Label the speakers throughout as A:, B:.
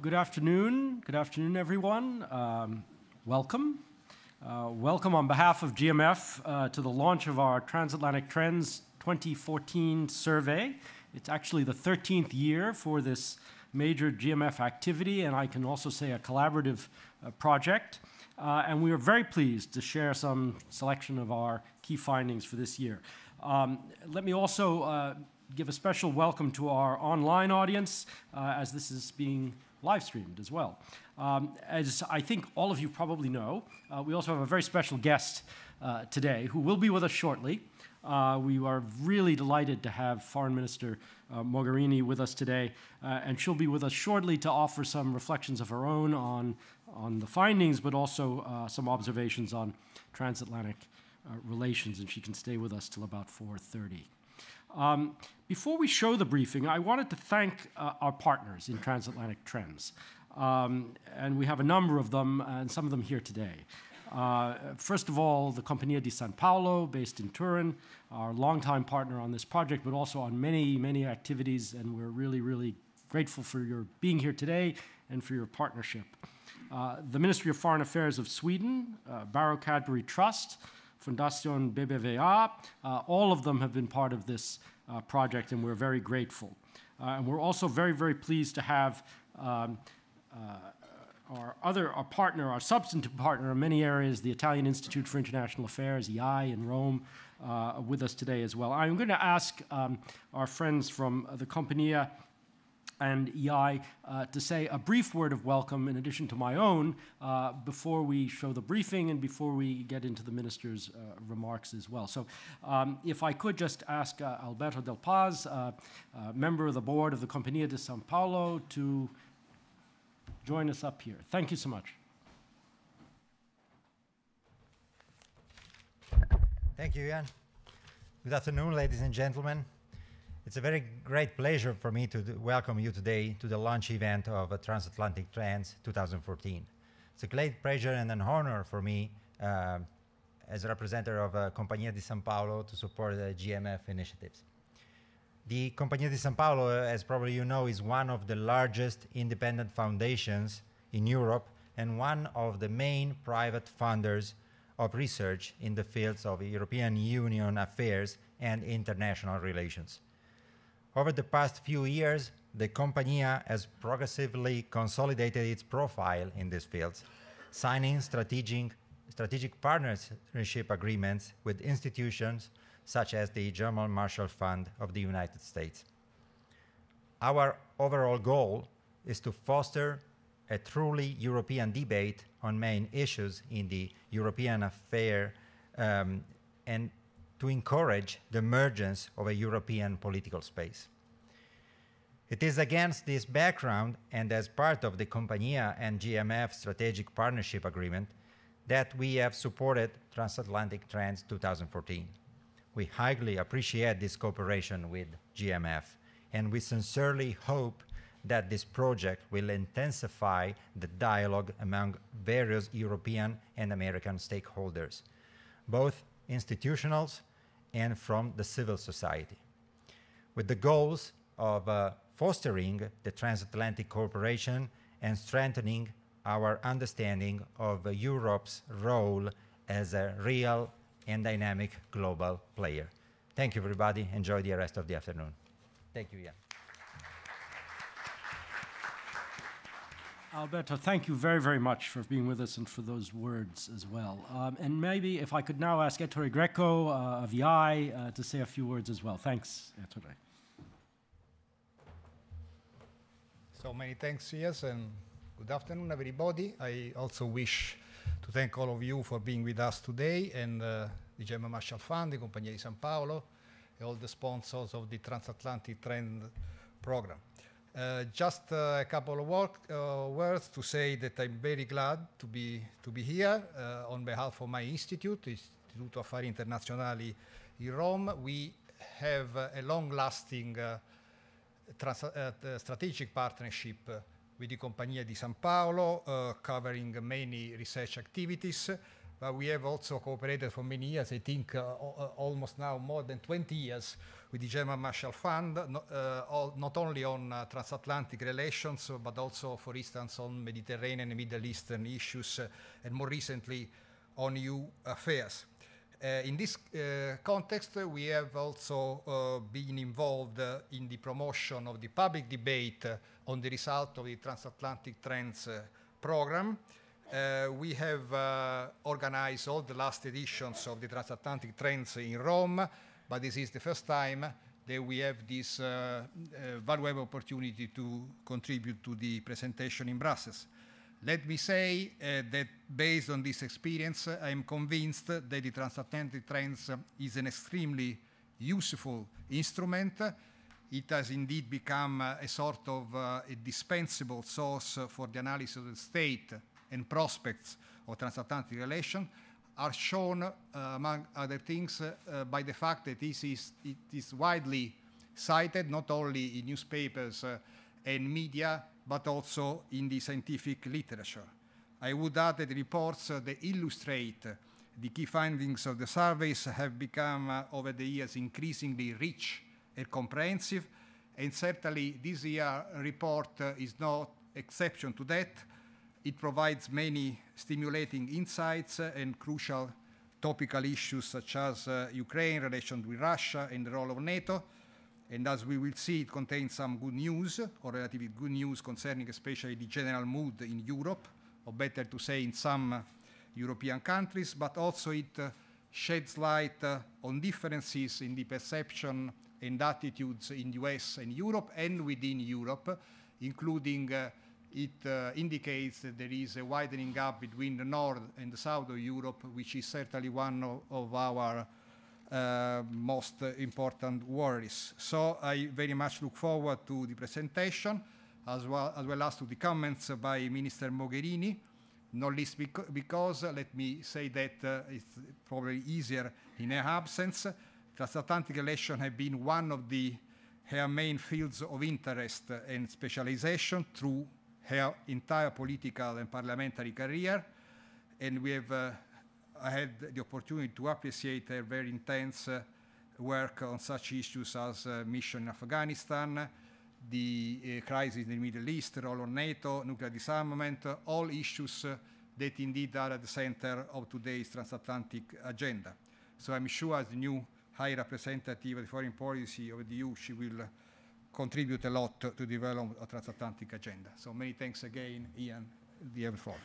A: Good afternoon. Good afternoon, everyone. Welcome. Welcome on behalf of GMF to the launch of our Transatlantic Trends 2014 survey. It's actually the 13th year for this major GMF activity, and I can also say a collaborative project. And we are very pleased to share some selection of our key findings for this year. Let me also give a special welcome to our online audience, as this is being live streamed as well. As I think all of you probably know, we also have a very special guest today who will be with us shortly. We are really delighted to have Foreign Minister Mogherini with us today, and she'll be with us shortly to offer some reflections of her own on the findings, but also some observations on transatlantic relations, and she can stay with us till about 4:30. Before we show the briefing, I wanted to thank our partners in Transatlantic Trends. And we have a number of them, and some of them here today. First of all, the Compagnia di San Paolo, based in Turin, our longtime partner on this project, but also on many, many activities, and we're really, really grateful for your being here today and for your partnership. The Ministry of Foreign Affairs of Sweden, Barrow Cadbury Trust, Fundación BBVA, all of them have been part of this project, and we're very grateful. And we're also very, very pleased to have our partner, our substantive partner in many areas, the Italian Institute for International Affairs, EI, in Rome, with us today as well. I'm going to ask our friends from the Compagnia and EI to say a brief word of welcome in addition to my own before we show the briefing and before we get into the minister's remarks as well. So if I could just ask Alberto Del Paz, member of the board of the Compagnia di San Paolo, to join us up here. Thank you so much.
B: Thank you, Ian. Good afternoon, ladies and gentlemen. It's a very great pleasure for me to welcome you today to the launch event of Transatlantic Trends 2014. It's a great pleasure and an honor for me as a representative of Compagnia di San Paolo to support the GMF initiatives. The Compagnia di San Paolo, as probably you know, is one of the largest independent foundations in Europe and one of the main private funders of research in the fields of European Union affairs and international relations. Over the past few years, the Compagnia has progressively consolidated its profile in these fields, signing strategic partnership agreements with institutions such as the German Marshall Fund of the United States. Our overall goal is to foster a truly European debate on main issues in the European affair and to encourage the emergence of a European political space. It is against this background and as part of the Compagnia and GMF Strategic Partnership Agreement that we have supported Transatlantic Trends 2014. We highly appreciate this cooperation with GMF, and we sincerely hope that this project will intensify the dialogue among various European and American stakeholders, both institutionals and from the civil society, with the goals of fostering the transatlantic cooperation and strengthening our understanding of Europe's role as a real and dynamic global player. Thank you, everybody. Enjoy the rest of the afternoon. Thank you, Ian.
A: Alberto, thank you very, very much for being with us and for those words as well. And maybe if I could now ask Ettore Greco of EI to say a few words as well. Thanks, Ettore.
C: So many thanks, yes, and good afternoon, everybody. I also wish to thank all of you for being with us today, and the German Marshall Fund, the Compagnia di San Paolo, and all the sponsors of the Transatlantic Trend program. Just a couple of words to say that I'm very glad to be here on behalf of my institute, Istituto Affari Internazionali in Rome. We have a long-lasting strategic partnership with the Compagnia di San Paolo, covering many research activities, but we have also cooperated for many years, I think almost now more than 20 years, with the German Marshall Fund, not only on transatlantic relations, but also, for instance, on Mediterranean and Middle Eastern issues, and more recently on EU affairs. In this context, we have also been involved in the promotion of the public debate on the result of the Transatlantic Trends program. We have organized all the last editions of the Transatlantic Trends in Rome, but this is the first time that we have this valuable opportunity to contribute to the presentation in Brussels. Let me say that based on this experience, I am convinced that the Transatlantic Trends is an extremely useful instrument. It has indeed become a sort of a dispensable source for the analysis of the state and prospects of transatlantic relations, are shown, among other things, by the fact that it is widely cited, not only in newspapers and media, but also in the scientific literature. I would add that the reports that illustrate the key findings of the surveys have become, over the years, increasingly rich and comprehensive, and certainly this year's report is no exception to that. It provides many stimulating insights and crucial topical issues such as Ukraine, relations with Russia, and the role of NATO. And as we will see, it contains some good news, or relatively good news, concerning especially the general mood in Europe, or better to say in some European countries, but also it sheds light on differences in the perception and attitudes in the US and Europe and within Europe, including it indicates that there is a widening gap between the north and the south of Europe, which is certainly one of our most important worries. So I very much look forward to the presentation, as well as to the comments by Minister Mogherini, not least because let me say that it's probably easier in her absence. Transatlantic relations have been one of her main fields of interest and specialization through her entire political and parliamentary career, and we have I had the opportunity to appreciate her very intense work on such issues as mission in Afghanistan, the crisis in the Middle East, the role of NATO, nuclear disarmament, all issues that indeed are at the center of today's transatlantic agenda. So I'm sure as the new High Representative of the Foreign Policy of the EU, she will contribute a lot to develop a transatlantic agenda. So many thanks again, Ian. You have the floor.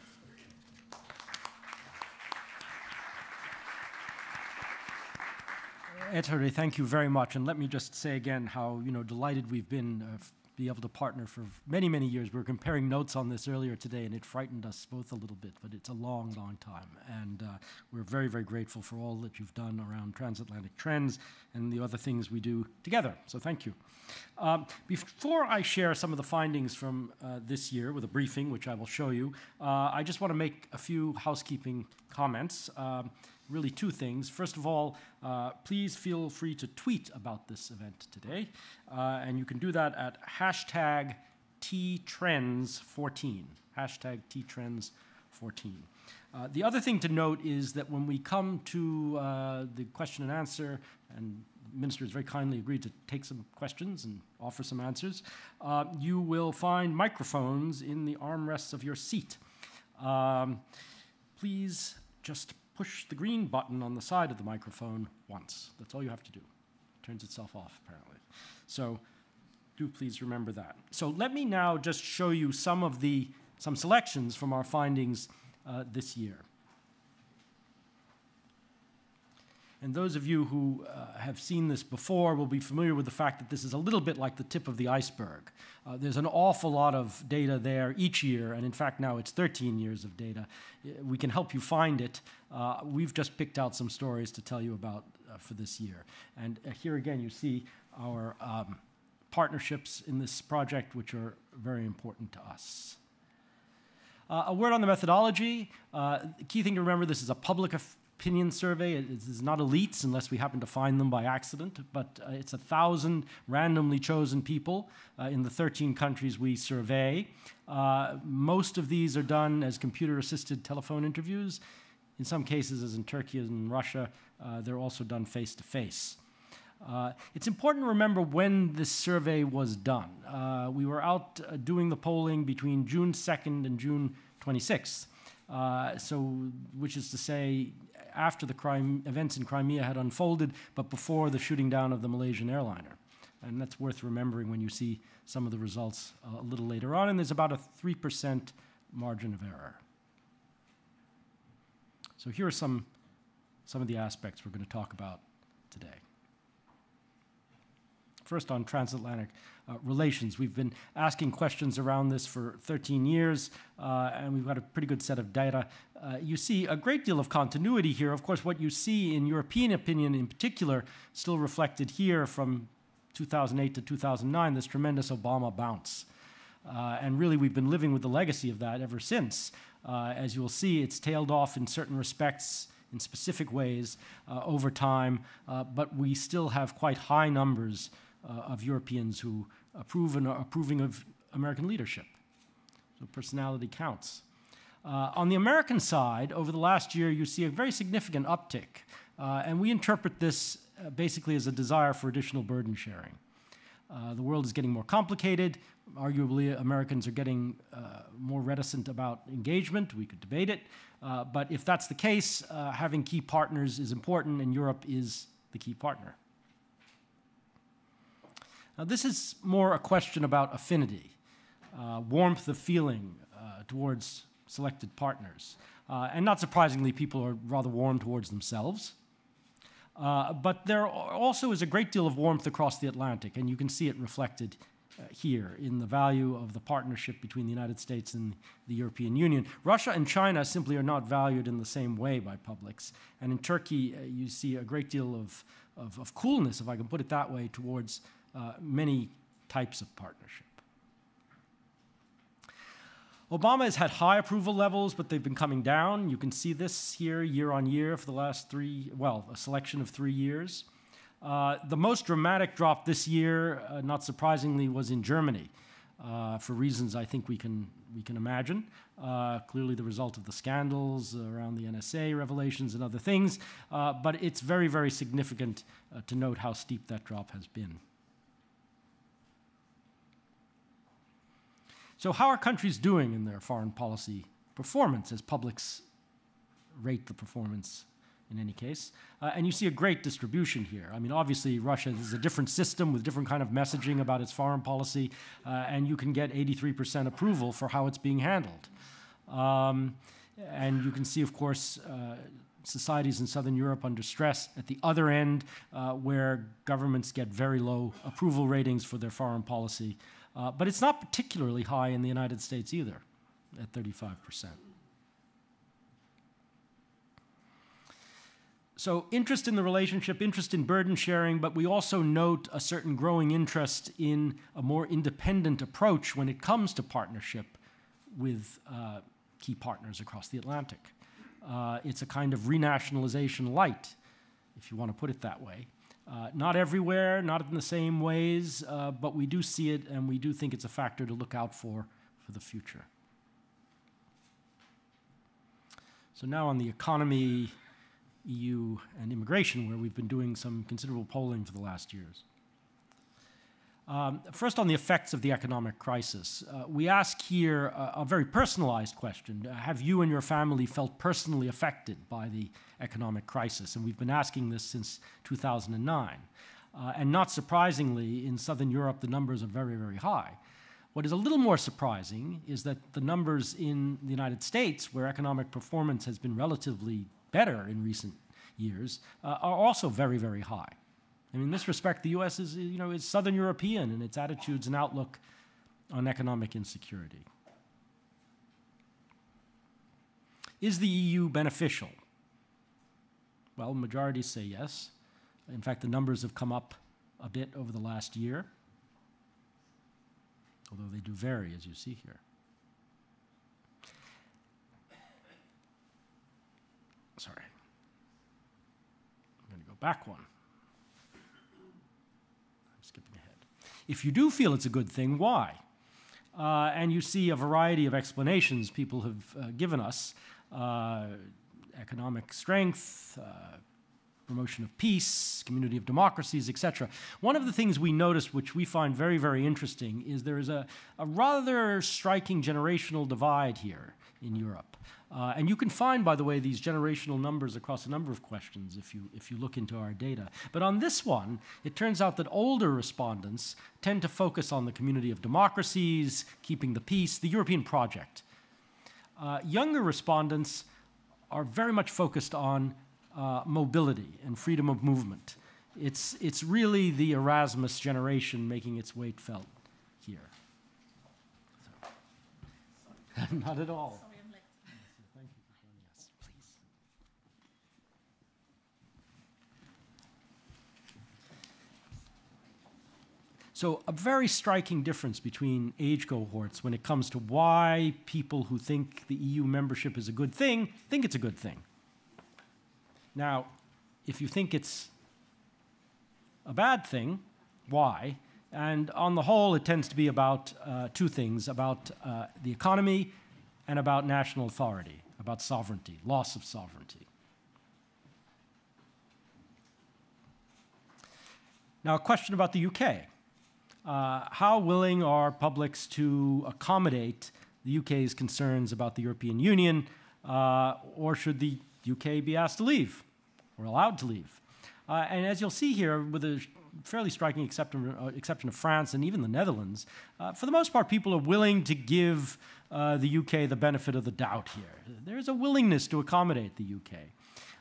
A: Ettore, thank you very much. And let me just say again how delighted we've been be able to partner for many, many years. We were comparing notes on this earlier today, and it frightened us both a little bit, but it's a long, long time. And we're very, very grateful for all that you've done around transatlantic trends and the other things we do together. So thank you. Before I share some of the findings from this year with a briefing, which I will show you, I just want to make a few housekeeping comments. Really two things. First of all, please feel free to tweet about this event today. And you can do that at hashtag #TTrends14. Hashtag #TTrends14. The other thing to note is that when we come to the question and answer, and the Minister has very kindly agreed to take some questions and offer some answers, you will find microphones in the armrests of your seat. Please just push the green button on the side of the microphone once. That's all you have to do. It turns itself off, apparently. So do please remember that. So let me now just show you some selections from our findings this year. And those of you who have seen this before will be familiar with the fact that this is a little bit like the tip of the iceberg. There's an awful lot of data there each year, and in fact now it's 13 years of data. We can help you find it. We've just picked out some stories to tell you about for this year. And here again you see our partnerships in this project, which are very important to us. A word on the methodology. The key thing to remember, this is a public opinion survey. It is not elites unless we happen to find them by accident, but it's 1,000 randomly chosen people in the 13 countries we survey. Most of these are done as computer-assisted telephone interviews. In some cases, as in Turkey and Russia, they're also done face-to-face. It's important to remember when this survey was done. We were out doing the polling between June 2nd and June 26th, which is to say after the events in Crimea had unfolded, but before the shooting down of the Malaysian airliner. And that's worth remembering when you see some of the results a little later on, and there's about a 3% margin of error. So here are some of the aspects we're going to talk about today. First, on transatlantic relations. We've been asking questions around this for 13 years, and we've got a pretty good set of data. You see a great deal of continuity here. Of course, what you see in European opinion in particular, still reflected here from 2008 to 2009, this tremendous Obama bounce. And really, we've been living with the legacy of that ever since. As you'll see, it's tailed off in certain respects, in specific ways, over time, but we still have quite high numbers of Europeans who approve and are approving of American leadership. So personality counts. On the American side, over the last year, you see a very significant uptick, and we interpret this basically as a desire for additional burden sharing. The world is getting more complicated. Arguably, Americans are getting more reticent about engagement. We could debate it. But if that's the case, having key partners is important, and Europe is the key partner. Now, this is more a question about affinity, warmth of feeling towards selected partners. And not surprisingly, people are rather warm towards themselves. But there also is a great deal of warmth across the Atlantic, and you can see it reflected here in the value of the partnership between the United States and the European Union. Russia and China simply are not valued in the same way by publics. And in Turkey, you see a great deal of coolness, if I can put it that way, towards many types of partnership. Obama has had high approval levels, but they've been coming down. You can see this here year on year for the last a selection of 3 years. The most dramatic drop this year, not surprisingly, was in Germany, for reasons I think we can imagine. Clearly the result of the scandals around the NSA revelations and other things, but it's very, very significant to note how steep that drop has been. So how are countries doing in their foreign policy performance as publics rate the performance in any case? And you see a great distribution here. I mean, obviously, Russia is a different system with different kind of messaging about its foreign policy, and you can get 83% approval for how it's being handled. And you can see, of course, societies in Southern Europe under stress at the other end, where governments get very low approval ratings for their foreign policy. But it's not particularly high in the United States either, at 35%. So interest in the relationship, interest in burden sharing, but we also note a certain growing interest in a more independent approach when it comes to partnership with key partners across the Atlantic. It's a kind of renationalization light, if you want to put it that way. Not everywhere, not in the same ways, but we do see it, and we do think it's a factor to look out for the future. So now on the economy, EU, and immigration, where we've been doing some considerable polling for the last years. First, on the effects of the economic crisis. We ask here a very personalized question. Have you and your family felt personally affected by the economic crisis? And we've been asking this since 2009. And not surprisingly, in Southern Europe, the numbers are very, very high. What is a little more surprising is that the numbers in the United States, where economic performance has been relatively better in recent years, are also very, very high. I mean, in this respect, the U.S. is Southern European in its attitudes and outlook on economic insecurity. Is the EU beneficial? Well, majorities say yes. In fact, the numbers have come up a bit over the last year, although they do vary, as you see here. Sorry. I'm going to go back one. Skipping ahead. If you do feel it's a good thing, why? And you see a variety of explanations people have given us. economic strength, promotion of peace, community of democracies, etc. One of the things we noticed, which we find very, very interesting, is there is a rather striking generational divide here in Europe. And you can find, by the way, these generational numbers across a number of questions if you look into our data. But on this one, it turns out that older respondents tend to focus on the community of democracies, keeping the peace, the European project. Younger respondents are very much focused on mobility and freedom of movement. It's really the Erasmus generation making its weight felt here. So. Not at all.
D: Sorry, I'm late.
A: Thank you for joining us. Please. So a very striking difference between age cohorts when it comes to why people who think the EU membership is a good thing think it's a good thing. Now, if you think it's a bad thing, why? And on the whole, it tends to be about two things, about the economy and about national authority, about sovereignty, loss of sovereignty. Now, a question about the UK. How willing are publics to accommodate the UK's concerns about the European Union, or should the UK be asked to leave or allowed to leave? And as you'll see here, with a fairly striking exception of France and even the Netherlands, for the most part, people are willing to give the UK the benefit of the doubt here. There's a willingness to accommodate the UK.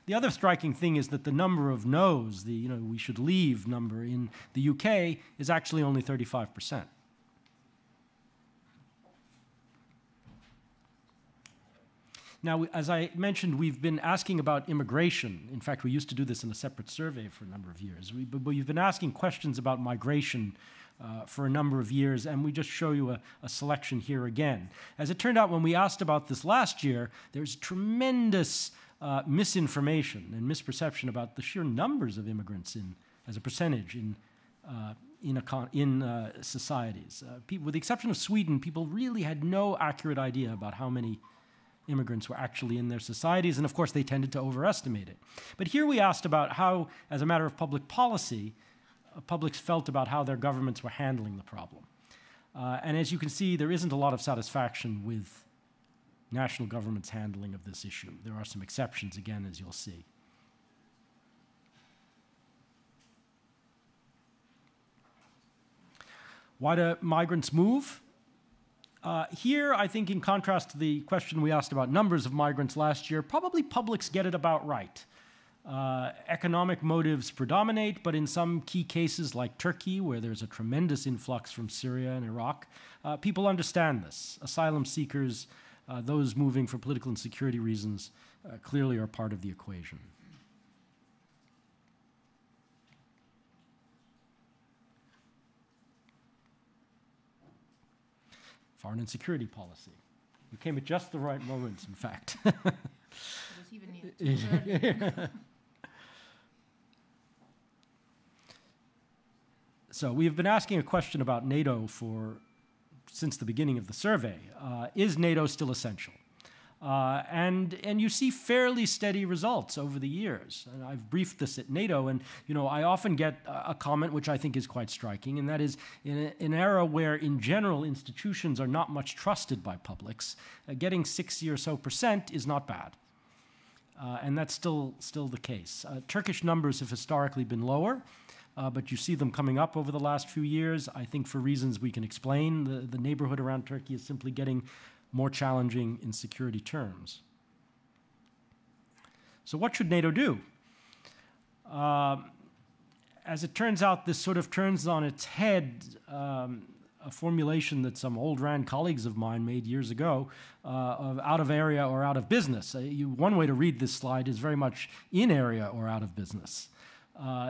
A: The other striking thing is that the number of no's, the we should leave number in the UK, is actually only 35%. Now, as I mentioned, we've been asking about immigration. In fact, we used to do this in a separate survey for a number of years. We've been asking questions about migration for a number of years, and we just show you a selection here again. As it turned out, when we asked about this last year, there's tremendous misinformation and misperception about the sheer numbers of immigrants as a percentage in societies. With the exception of Sweden, people really had no accurate idea about how many immigrants were actually in their societies, and of course they tended to overestimate it. But here we asked about how, as a matter of public policy, publics felt about how their governments were handling the problem. And as you can see, there isn't a lot of satisfaction with national governments' handling of this issue. There are some exceptions, again, as you'll see. Why do migrants move? Here, I think, in contrast to the question we asked about numbers of migrants last year, probably publics get it about right. Economic motives predominate, but in some key cases like Turkey, where there's a tremendous influx from Syria and Iraq, people understand this. Asylum seekers, those moving for political and security reasons, clearly are part of the equation. Foreign and security policy. You came at just the right moment, in fact.
D: It was even near.
A: So we have been asking a question about NATO since the beginning of the survey. Is NATO still essential? And you see fairly steady results over the years. And I've briefed this at NATO, and I often get a comment which I think is quite striking, and that is in an era where, in general, institutions are not much trusted by publics, getting 60% or so is not bad. And that's still the case. Turkish numbers have historically been lower, but you see them coming up over the last few years. I think for reasons we can explain, the neighborhood around Turkey is simply getting more challenging in security terms. So what should NATO do? As it turns out, this sort of turns on its head a formulation that some old RAND colleagues of mine made years ago of out of area or out of business. One way to read this slide is very much in area or out of business.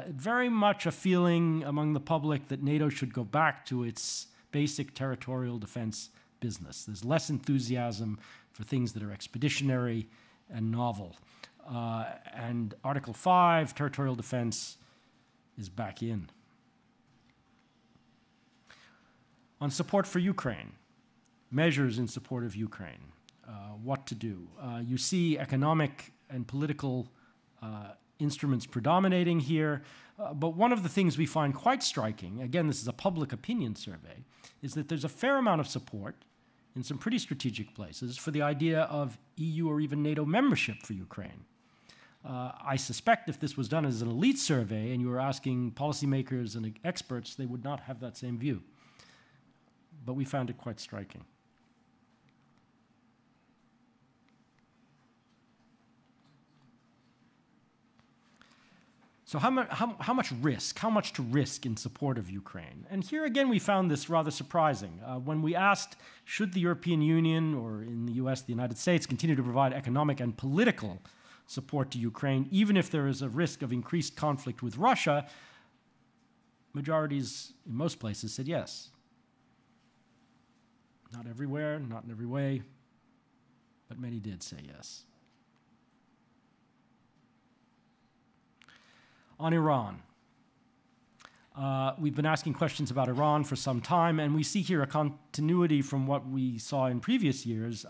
A: Very much a feeling among the public that NATO should go back to its basic territorial defense business. There's less enthusiasm for things that are expeditionary and novel. And Article 5, territorial defense, is back in. On support for Ukraine, measures in support of Ukraine. what to do. You see economic and political instruments predominating here, but one of the things we find quite striking, again, this is a public opinion survey, is that there's a fair amount of support in some pretty strategic places for the idea of EU or even NATO membership for Ukraine. I suspect if this was done as an elite survey and you were asking policymakers and experts, they would not have that same view. But we found it quite striking. So how much risk, how much to risk in support of Ukraine? And here again we found this rather surprising. When we asked, should the European Union, or in the US, the United States, continue to provide economic and political support to Ukraine, even if there is a risk of increased conflict with Russia, majorities in most places said yes. Not everywhere, not in every way, but many did say yes. On Iran. We've been asking questions about Iran for some time, and we see here a continuity from what we saw in previous years.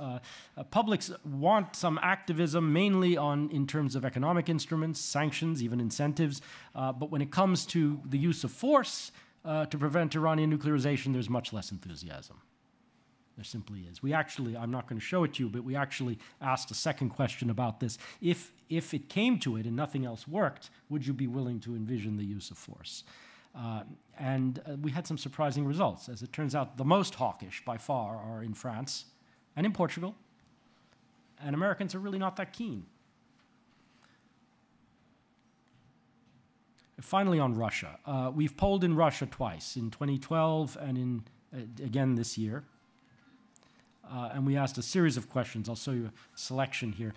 A: Publics want some activism, mainly in terms of economic instruments, sanctions, even incentives, but when it comes to the use of force to prevent Iranian nuclearization, there's much less enthusiasm. There simply is. We actually, I'm not going to show it to you, but we actually asked a second question about this. If it came to it and nothing else worked, would you be willing to envision the use of force? And we had some surprising results. As it turns out, the most hawkish by far are in France and in Portugal, and Americans are really not that keen. Finally, on Russia. We've polled in Russia twice, in 2012 and again this year. And we asked a series of questions. I'll show you a selection here.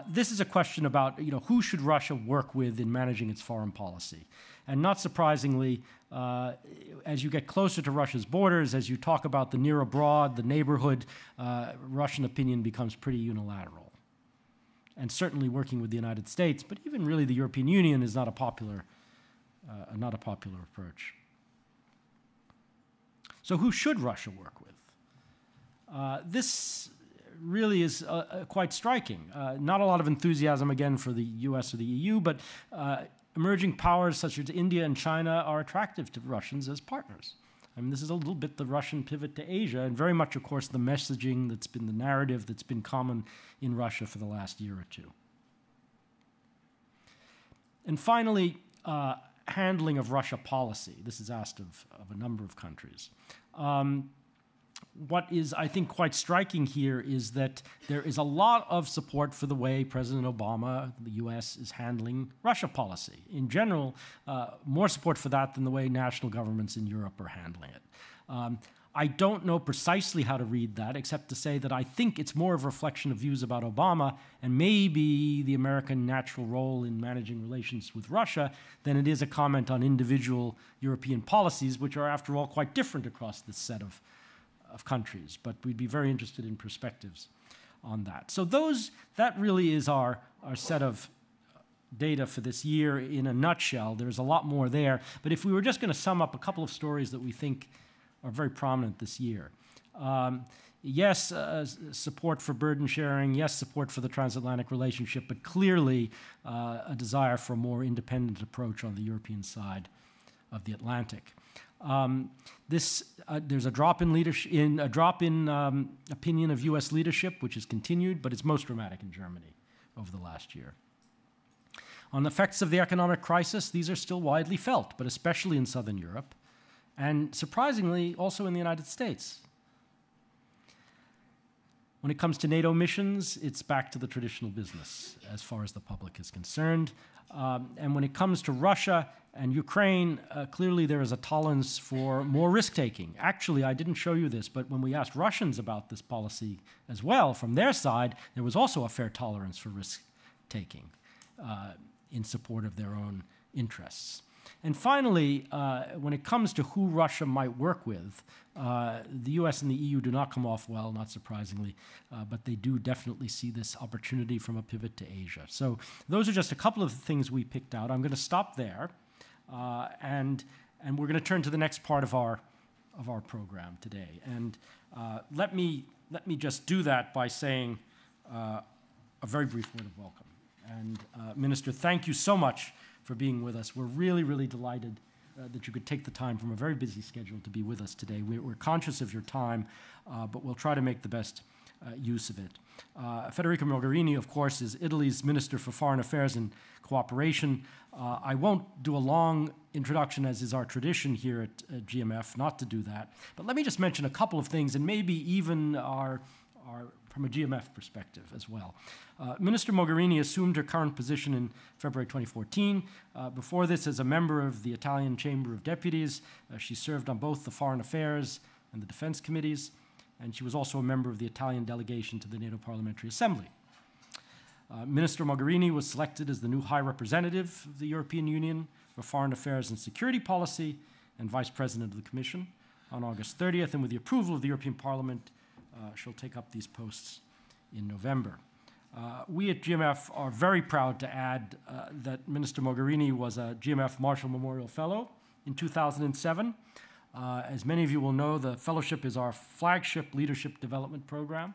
A: This is a question about, who should Russia work with in managing its foreign policy? And not surprisingly, as you get closer to Russia's borders, as you talk about the near abroad, the neighborhood, Russian opinion becomes pretty unilateral. And certainly working with the United States, but even really the European Union is not a popular approach. So who should Russia work with? This really is quite striking. Not a lot of enthusiasm, again, for the US or the EU, but emerging powers such as India and China are attractive to Russians as partners. I mean, this is a little bit the Russian pivot to Asia, and very much, of course, the messaging that's been the narrative that's been common in Russia for the last year or two. And finally, handling of Russia policy. This is asked of a number of countries. What is, I think, quite striking here is that there is a lot of support for the way President Obama, the US, is handling Russia policy. In general, more support for that than the way national governments in Europe are handling it. I don't know precisely how to read that, except to say that I think it's more of a reflection of views about Obama and maybe the American natural role in managing relations with Russia than it is a comment on individual European policies, which are, after all, quite different across this set of countries, but we'd be very interested in perspectives on that. So that really is our set of data for this year in a nutshell. There's a lot more there, but if we were just going to sum up a couple of stories that we think are very prominent this year. Yes, support for burden sharing, yes, support for the transatlantic relationship, but clearly a desire for a more independent approach on the European side of the Atlantic. There's a drop in opinion of U.S. leadership, which has continued, but it's most dramatic in Germany over the last year. On the effects of the economic crisis, these are still widely felt, but especially in Southern Europe, and surprisingly, also in the United States. When it comes to NATO missions, it's back to the traditional business as far as the public is concerned. And when it comes to Russia and Ukraine, clearly there is a tolerance for more risk-taking. Actually, I didn't show you this, but when we asked Russians about this policy as well, from their side, there was also a fair tolerance for risk-taking in support of their own interests. And finally, when it comes to who Russia might work with, the US and the EU do not come off well, not surprisingly, but they do definitely see this opportunity from a pivot to Asia. So those are just a couple of things we picked out. I'm going to stop there, and we're going to turn to the next part of our of our program today. And let me just do that by saying a very brief word of welcome. And Minister, thank you so much for being with us. We're really, really delighted that you could take the time from a very busy schedule to be with us today. We're conscious of your time, but we'll try to make the best use of it. Federica Mogherini, of course, is Italy's Minister for Foreign Affairs and Cooperation. I won't do a long introduction, as is our tradition here at GMF, not to do that. But let me just mention a couple of things, and maybe even from a GMF perspective as well. Minister Mogherini assumed her current position in February 2014. Before this, as a member of the Italian Chamber of Deputies, she served on both the Foreign Affairs and the Defense Committees, and she was also a member of the Italian delegation to the NATO Parliamentary Assembly. Minister Mogherini was selected as the new High Representative of the European Union for Foreign Affairs and Security Policy and Vice President of the Commission on August 30th, and with the approval of the European Parliament, she'll take up these posts in November. We at GMF are very proud to add that Minister Mogherini was a GMF Marshall Memorial Fellow in 2007. As many of you will know, the fellowship is our flagship leadership development program,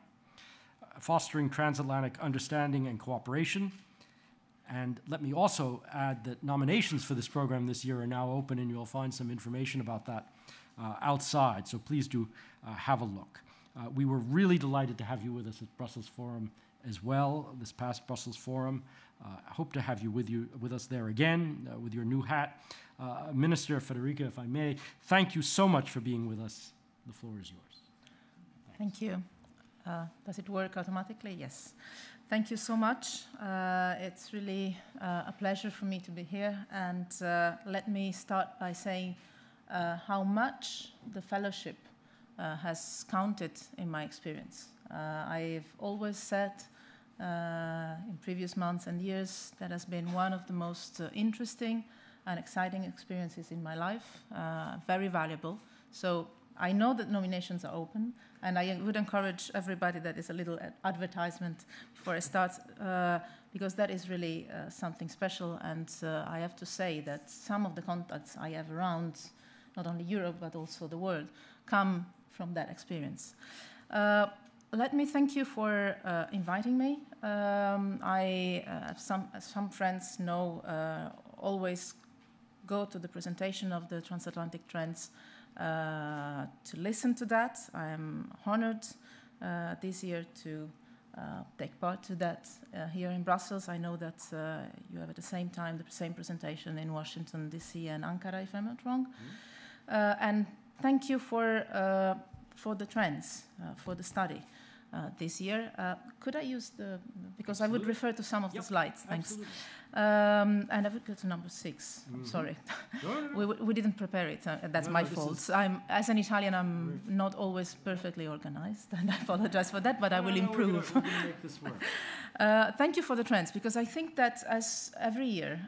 A: fostering transatlantic understanding and cooperation. And let me also add that nominations for this program this year are now open, and you'll find some information about that outside, so please do have a look. We were really delighted to have you with us at Brussels Forum as well, this past Brussels Forum. I hope to have you with us there again with your new hat. Minister Federica, if I may, thank you so much for being with us. The floor is yours.
D: Thank you. Does it work automatically? Yes. Thank you so much. It's really a pleasure for me to be here. And let me start by saying how much the fellowship has counted in my experience. I've always said in previous months and years that has been one of the most interesting and exciting experiences in my life, very valuable. So I know that nominations are open, and I would encourage everybody that is a little advertisement before I start, because that is really something special. And I have to say that some of the contacts I have around, not only Europe, but also the world, come from that experience. Let me thank you for inviting me. I, as some friends know, always go to the presentation of the Transatlantic Trends to listen to that. I am honored this year to take part to that here in Brussels. I know that you have at the same time the same presentation in Washington, D.C. and Ankara, if I'm not wrong. And thank you for the trends, for the study this year. Could I use because
A: Absolutely.
D: I would refer to some of the slides, thanks.
A: Absolutely.
D: And I would go to number 6. I'm sorry.
A: No.
D: We didn't prepare it. That's my fault. As an Italian, I'm not always perfectly organized, and I apologize for that, but I will improve.
A: We're gonna make this work.
D: Thank you for the trends, because I think that as every year,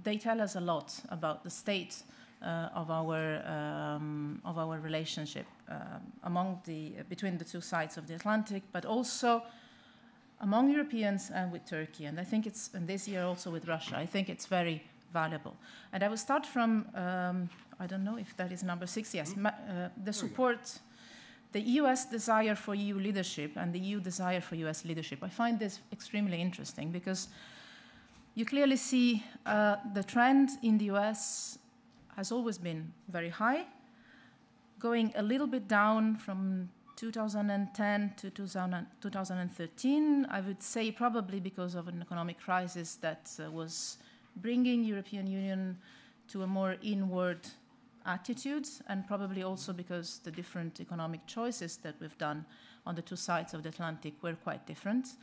D: they tell us a lot about the state of our relationship between the two sides of the Atlantic, but also among Europeans and with Turkey. And I think and this year also with Russia, I think it's very valuable. And I will start from, I don't know if that is number 6, yes, the support, the US desire for EU leadership and the EU desire for US leadership. I find this extremely interesting because you clearly see the trend in the US has always been very high, going a little bit down from 2010 to 2013, I would say probably because of an economic crisis that was bringing European Union to a more inward attitude, and probably also because the different economic choices that we've done on the two sides of the Atlantic were quite different.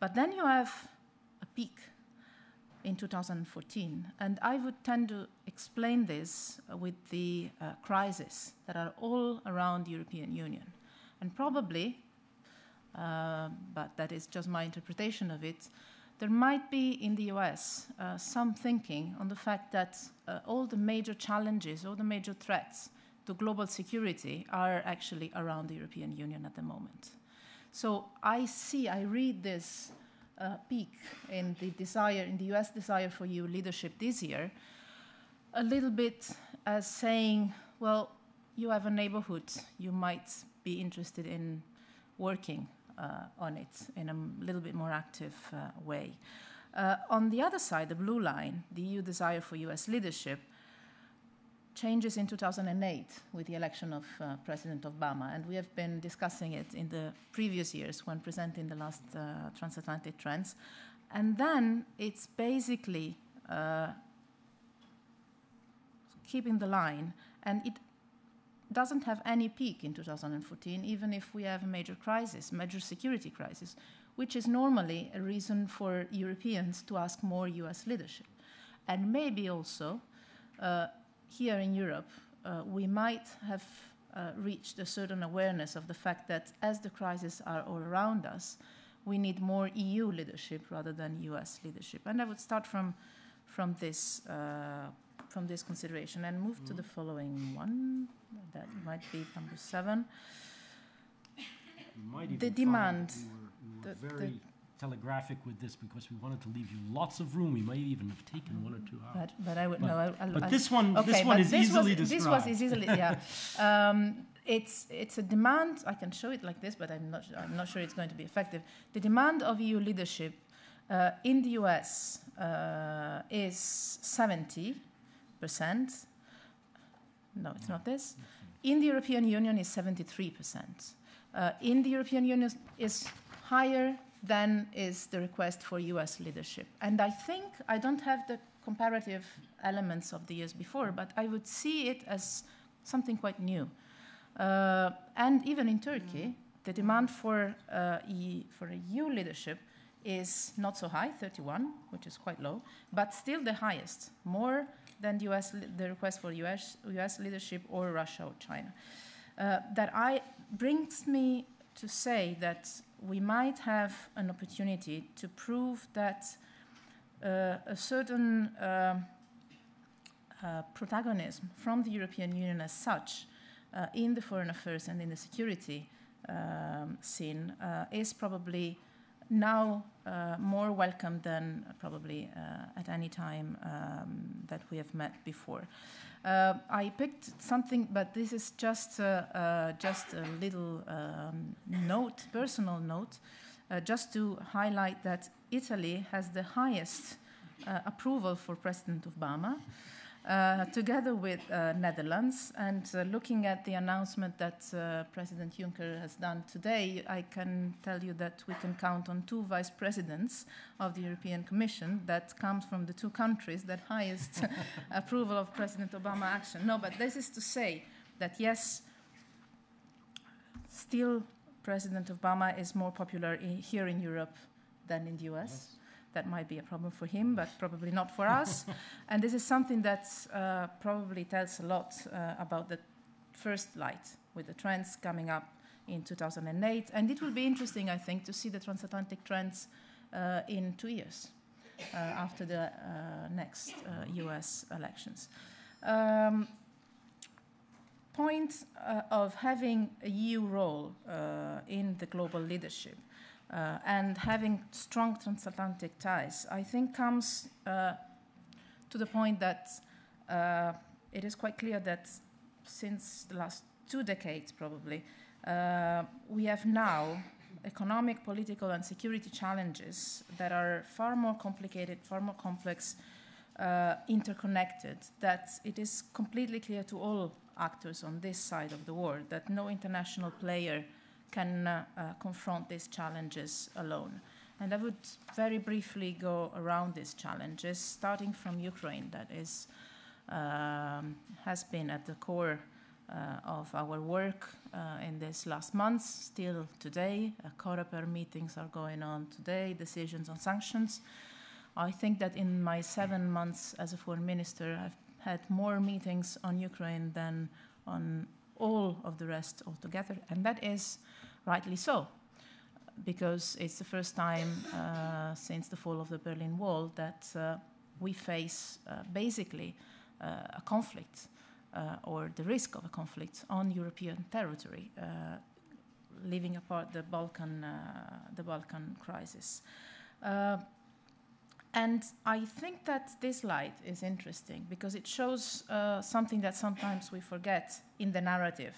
D: But then you have a peak in 2014, and I would tend to explain this with the crises that are all around the European Union. And probably, but that is just my interpretation of it, there might be in the US some thinking on the fact that all the major challenges, all the major threats to global security are actually around the European Union at the moment. So I read this peak in the US desire for EU leadership this year a little bit as saying, well, you have a neighborhood, you might be interested in working on it in a little bit more active way. On the other side, the blue line, the EU desire for US leadership, changes in 2008 with the election of President Obama, and we have been discussing it in the previous years when presenting the last Transatlantic Trends. And then it's basically keeping the line, and it doesn't have any peak in 2014, even if we have a major crisis, major security crisis, which is normally a reason for Europeans to ask more US leadership. And maybe also, here in Europe, we might have reached a certain awareness of the fact that as the crises are all around us, we need more EU leadership rather than US leadership. And I would start from this consideration and move to the following one. That might be number 7. The demand.
A: We were very telegraphic with this because we wanted to leave you lots of room. We might even have taken 1 or 2 hours.
D: But I would know.
A: But this one is easily described.
D: This was easily, yeah. It's a demand. I can show it like this, but I'm not sure it's going to be effective. The demand of EU leadership in the US is 70%. No, it's not this. In the European Union is 73%. In the European Union is higher than is the request for US leadership. And I think, I don't have the comparative elements of the years before, but I would see it as something quite new. And even in Turkey, the demand for EU leadership is not so high, 31, which is quite low, but still the highest, more than the request for US leadership or Russia or China. That brings me to say that we might have an opportunity to prove that a certain protagonism from the European Union as such in the foreign affairs and in the security scene is probably now more welcome than probably at any time that we have met before. I picked something, but this is just a little note, personal note, just to highlight that Italy has the highest approval for President Obama, together with Netherlands. And looking at the announcement that President Juncker has done today, I can tell you that we can count on 2 vice presidents of the European Commission that comes from the 2 countries that highest approval of President Obama action. No, but this is to say that yes, still President Obama is more popular here in Europe than in the US. Yes. That might be a problem for him, but probably not for us. And this is something that probably tells a lot about the first light with the trends coming up in 2008. And it will be interesting, I think, to see the transatlantic trends in 2 years after the next US elections. Point of having a EU role in the global leadership and having strong transatlantic ties, I think comes to the point that it is quite clear that since the last 2 decades probably, we have now economic, political and security challenges that are far more complicated, far more complex, interconnected, that it is completely clear to all actors on this side of the world that no international player can confront these challenges alone. And I would very briefly go around these challenges, starting from Ukraine, that is, has been at the core of our work in this last months, still today. COREPER meetings are going on today, decisions on sanctions. I think that in my 7 months as a foreign minister, I've had more meetings on Ukraine than on all of the rest altogether, and that is rightly so, because it's the first time since the fall of the Berlin Wall that we face basically a conflict or the risk of a conflict on European territory, leaving apart the Balkan crisis. And I think that this slide is interesting because it shows something that sometimes we forget in the narrative.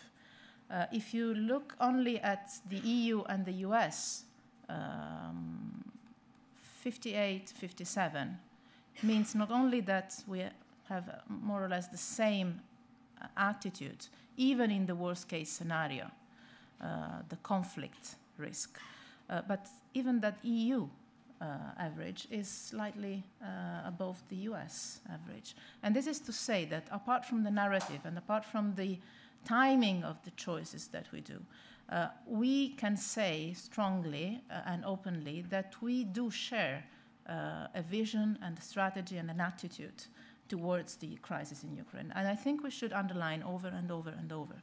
D: If you look only at the EU and the US, 58, 57 means not only that we have more or less the same attitude, even in the worst case scenario, the conflict risk, but even that EU average is slightly above the US average. And this is to say that apart from the narrative and apart from the timing of the choices that we do, we can say strongly and openly that we do share a vision and a strategy and an attitude towards the crisis in Ukraine. And I think we should underline over and over and over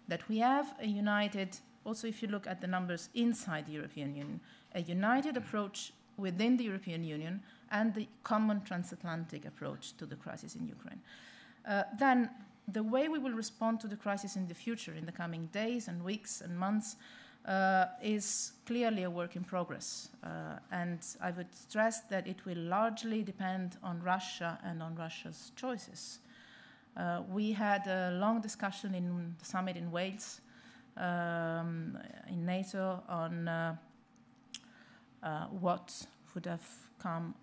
D: that we have a united, also if you look at the numbers inside the European Union, a united approach within the European Union and the common transatlantic approach to the crisis in Ukraine. Then the way we will respond to the crisis in the future, in the coming days and weeks and months, is clearly a work in progress. And I would stress that it will largely depend on Russia and on Russia's choices. We had a long discussion in the summit in Wales, in NATO, on what would have come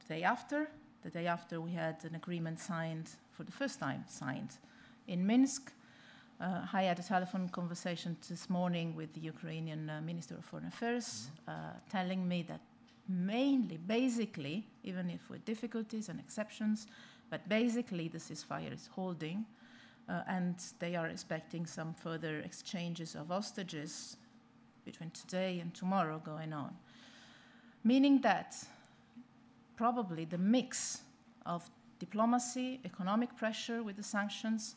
D: the day after. The day after we had an agreement signed, for the first time signed, in Minsk. I had a telephone conversation this morning with the Ukrainian Minister of Foreign Affairs, telling me that mainly, basically, even if with difficulties and exceptions, but basically the ceasefire is holding, and they are expecting some further exchanges of hostages between today and tomorrow going on. Meaning that probably the mix of diplomacy, economic pressure with the sanctions,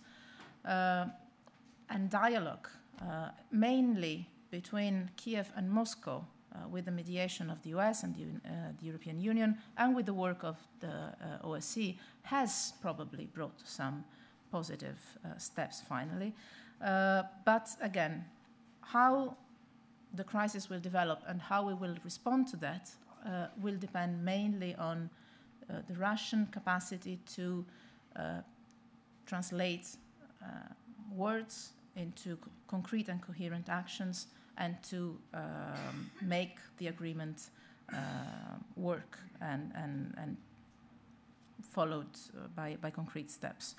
D: and dialogue, mainly between Kiev and Moscow, with the mediation of the US and the European Union, and with the work of the OSCE, has probably brought some positive steps finally. But again, how the crisis will develop and how we will respond to that will depend mainly on the Russian capacity to translate words into concrete and coherent actions and to make the agreement work and followed by concrete steps.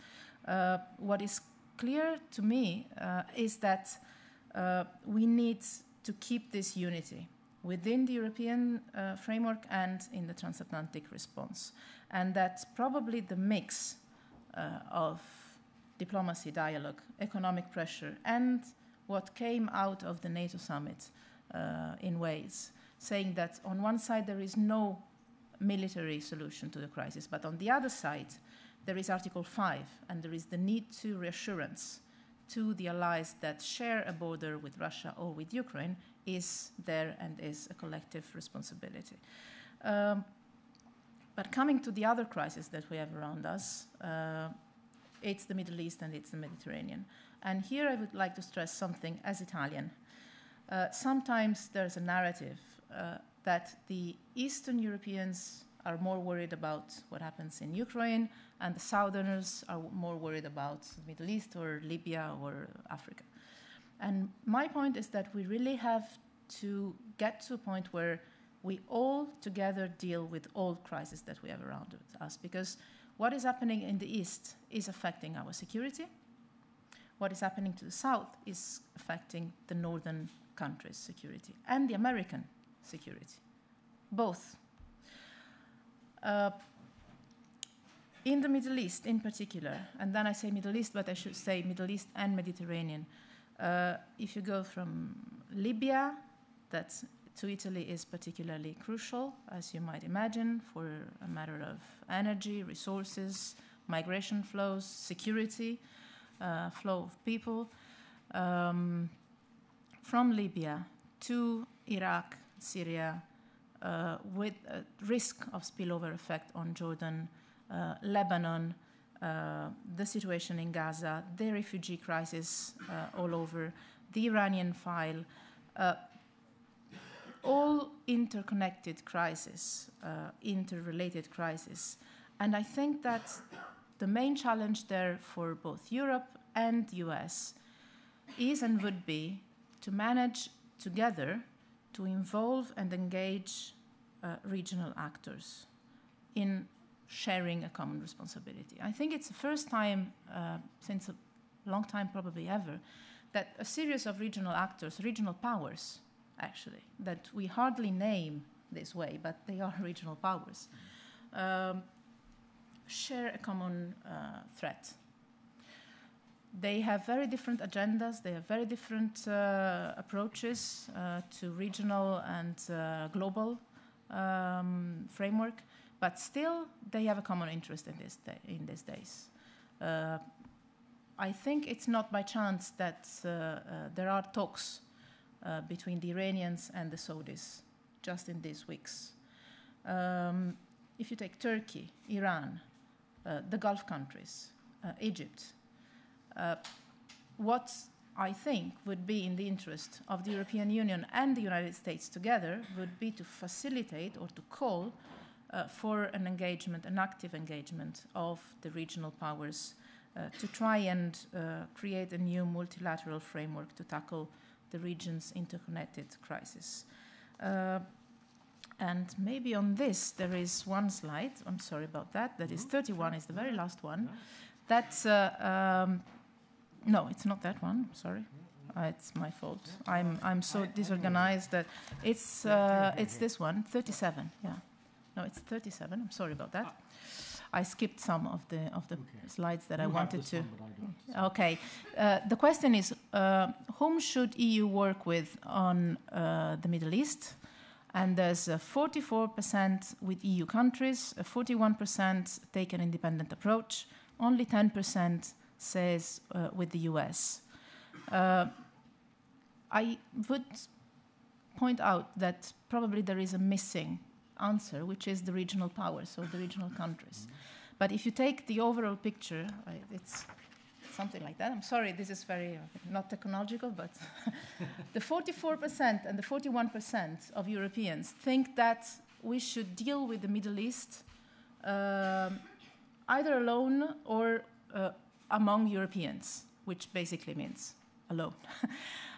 D: What is clear to me is that we need to keep this unity within the European framework and in the transatlantic response. And that probably the mix of diplomacy, dialogue, economic pressure, and what came out of the NATO summit in Wales, saying that on one side there is no military solution to the crisis, but on the other side there is Article 5, and there is the need to reassurance to the allies that share a border with Russia or with Ukraine is there and is a collective responsibility. But coming to the other crisis that we have around us, it's the Middle East and it's the Mediterranean. And here I would like to stress something as Italian. Sometimes there's a narrative that the Eastern Europeans are more worried about what happens in Ukraine, and the Southerners are more worried about the Middle East or Libya or Africa. And my point is that we really have to get to a point where we all together deal with all crises that we have around us, because what is happening in the East is affecting our security. What is happening to the South is affecting the northern countries' security and the American security, both. In the Middle East in particular, and then I say Middle East, but I should say Middle East and Mediterranean. If you go from Libya, that to Italy is particularly crucial, as you might imagine, for a matter of energy, resources, migration flows, security, flow of people. From Libya to Iraq, Syria, with a risk of spillover effect on Jordan, Lebanon, the situation in Gaza, the refugee crisis all over, the Iranian file. all interconnected crises, interrelated crises. And I think that the main challenge there for both Europe and the US is and would be to manage together to involve and engage regional actors in sharing a common responsibility. I think it's the first time since a long time, probably ever, that a series of regional actors, regional powers, actually, that we hardly name this way, but they are regional powers, share a common threat. They have very different agendas, they have very different approaches to regional and global framework, but still they have a common interest in these days. I think it's not by chance that there are talks between the Iranians and the Saudis just in these weeks. If you take Turkey, Iran, the Gulf countries, Egypt, what I think would be in the interest of the European Union and the United States together would be to facilitate or to call for an engagement, an active engagement of the regional powers to try and create a new multilateral framework to tackle the region's interconnected crisis. And maybe on this there is one slide, I'm sorry about that, that is 31, is the very last one. That's, no, it's not that one, sorry. It's my fault. I'm so disorganized that it's this one, 37, yeah. No, it's 37, I'm sorry about that. I skipped some of the slides that I wanted to. Okay, the question is, whom should EU work with on the Middle East? And there's 44% with EU countries, 41% take an independent approach, only 10% says with the US. I would point out that probably there is a missing answer, which is the regional powers, or the regional countries. But if you take the overall picture, it's something like that. I'm sorry, this is very not technological, but the 44% and the 41% of Europeans think that we should deal with the Middle East either alone or among Europeans, which basically means alone.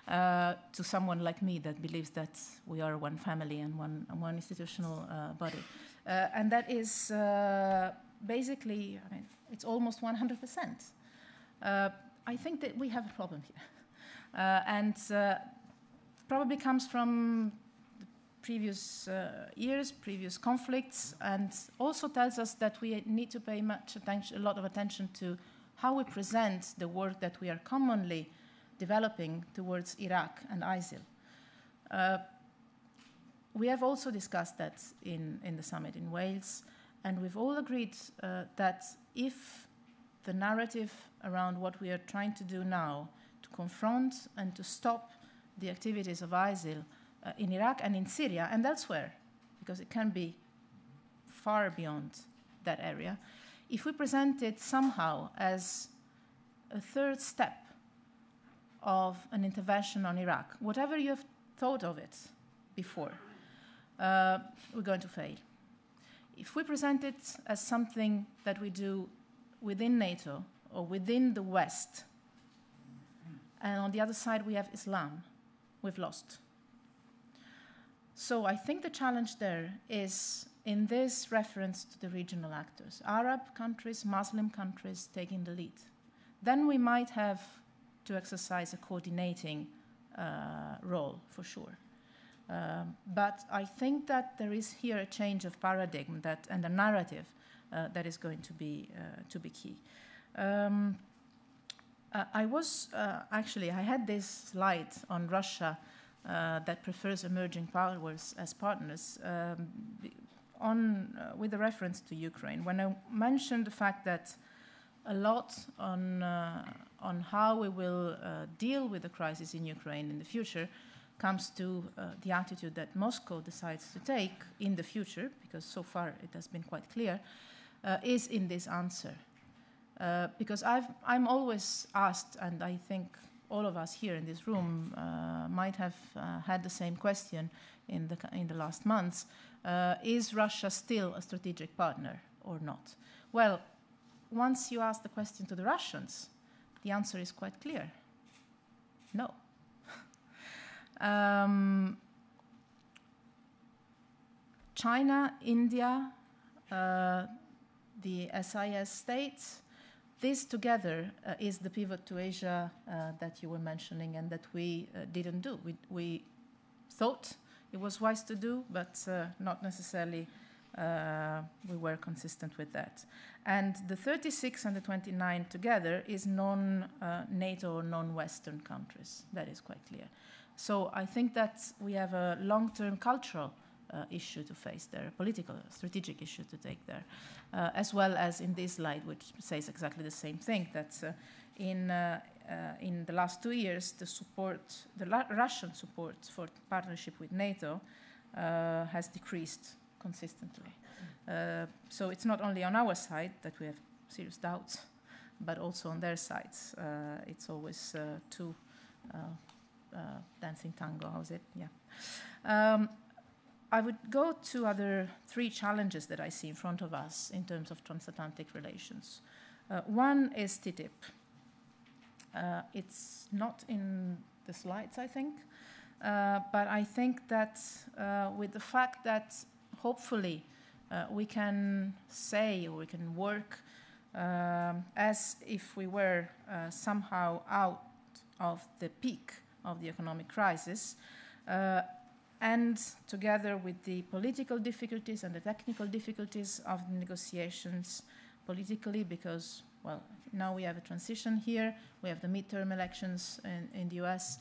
D: To someone like me that believes that we are one family and one institutional body. And that is basically, I mean, it's almost 100%. I think that we have a problem here. And probably comes from the previous years, previous conflicts, and also tells us that we need to pay a lot of attention to how we present the work that we are commonly developing towards Iraq and ISIL. We have also discussed that in the summit in Wales, and we've all agreed that if the narrative around what we are trying to do now to confront and to stop the activities of ISIL in Iraq and in Syria and elsewhere, because it can be far beyond that area, if we present it somehow as a third step of an intervention on Iraq, whatever you have thought of it before, we're going to fail. If we present it as something that we do within NATO or within the West, and on the other side we have Islam, we've lost. So I think the challenge there is in this reference to the regional actors, Arab countries, Muslim countries taking the lead. Then we might have to exercise a coordinating role, for sure. But I think that there is here a change of paradigm and a narrative that is going to be key. I had this slide on Russia that prefers emerging powers as partners with a reference to Ukraine. When I mentioned the fact that a lot on how we will deal with the crisis in Ukraine in the future comes to the attitude that Moscow decides to take in the future, because so far it has been quite clear, is in this answer. Because I'm always asked, and I think all of us here in this room might have had the same question in the last months. Is Russia still a strategic partner or not? Well, once you ask the question to the Russians, the answer is quite clear. No. China, India, the SIS states, this together is the pivot to Asia that you were mentioning and that we didn't do. We thought it was wise to do, but not necessarily we were consistent with that. And the 36 and the 29 together is non-NATO or non-Western countries. That is quite clear. So I think that we have a long-term cultural issue to face there, a political, strategic issue to take there, as well as in this slide, which says exactly the same thing, that in the last 2 years, the Russian support for partnership with NATO has decreased consistently. So it's not only on our side that we have serious doubts, but also on their sides. It's always two dancing tango, how's it? Yeah. I would go to other 3 challenges that I see in front of us in terms of transatlantic relations. One is TTIP. It's not in the slides, I think, but I think that with the fact that hopefully we can say, or we can work as if we were somehow out of the peak of the economic crisis, and together with the political difficulties and the technical difficulties of the negotiations politically, because, well, now we have a transition here, we have the midterm elections in the US,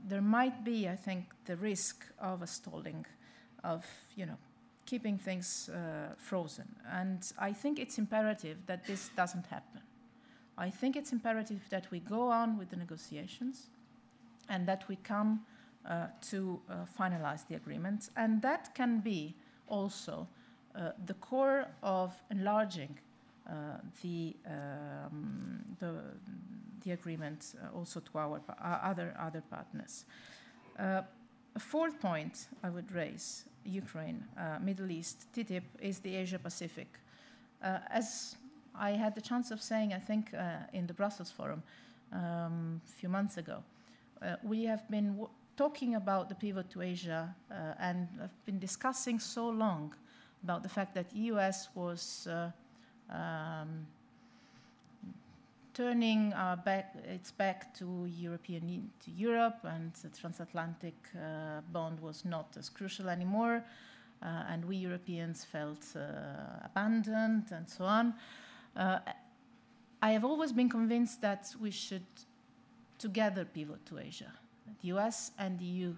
D: there might be, I think, the risk of a stalling, of, keeping things frozen. And I think it's imperative that this doesn't happen. I think it's imperative that we go on with the negotiations and that we come to finalize the agreement, and that can be also the core of enlarging the agreement also to our other partners. A 4th point I would raise: Ukraine, Middle East, TTIP is the Asia Pacific. As I had the chance of saying, I think, in the Brussels Forum a few months ago, we have been talking about the pivot to Asia and have been discussing so long about the fact that the US was turning its back to Europe, and the transatlantic bond was not as crucial anymore, and we Europeans felt abandoned and so on. I have always been convinced that we should together pivot to Asia, the US and the EU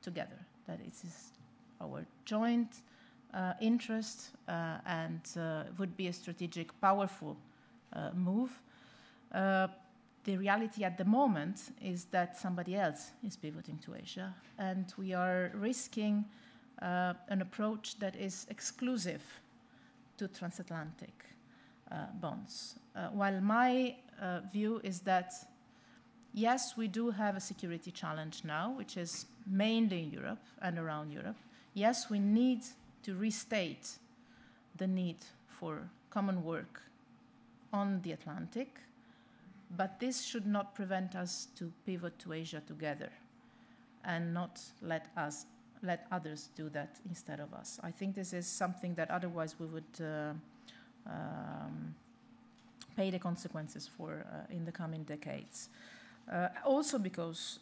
D: together, that it is our joint interest and would be a strategic, powerful move. The reality at the moment is that somebody else is pivoting to Asia, and we are risking an approach that is exclusive to transatlantic bonds. While my view is that, yes, we do have a security challenge now, which is mainly in Europe and around Europe. Yes, we need to restate the need for common work on the Atlantic, but this should not prevent us to pivot to Asia together and not let others do that instead of us. I think this is something that otherwise we would pay the consequences for in the coming decades. Also because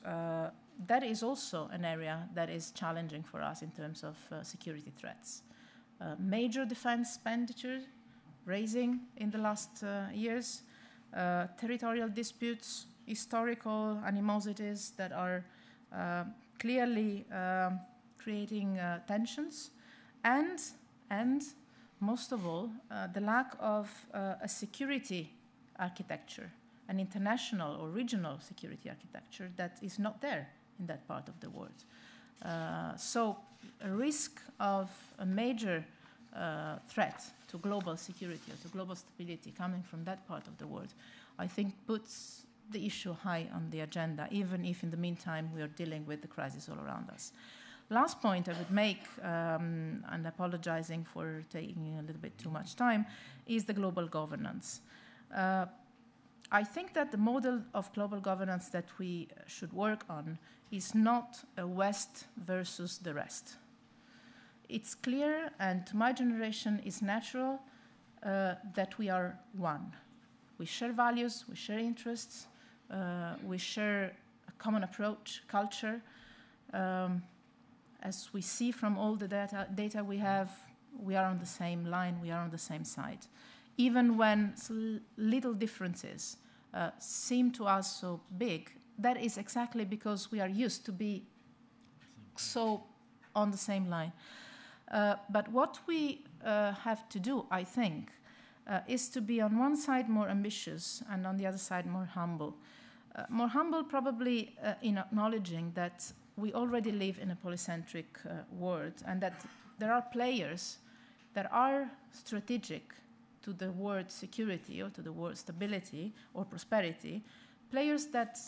D: that is also an area that is challenging for us in terms of security threats. Major defense expenditure raising in the last years, territorial disputes, historical animosities that are clearly creating tensions, and most of all, the lack of a security architecture, an international or regional security architecture that is not there in that part of the world. So a risk of a major threat to global security or to global stability coming from that part of the world, I think puts the issue high on the agenda, even if in the meantime we are dealing with the crisis all around us. Last point I would make, and apologizing for taking a little bit too much time, is the global governance. I think that the model of global governance that we should work on is not a West versus the rest. It's clear, and to my generation, it's natural that we are one. We share values, we share interests, we share a common approach, culture. As we see from all the data we have, we are on the same line, we are on the same side. Even when little differences seem to us so big, that is exactly because we are used to be so on the same line. But what we have to do, I think, is to be on one side more ambitious and on the other side more humble. More humble probably in acknowledging that we already live in a polycentric world and that there are players that are strategic to the word security or to the word stability or prosperity, players that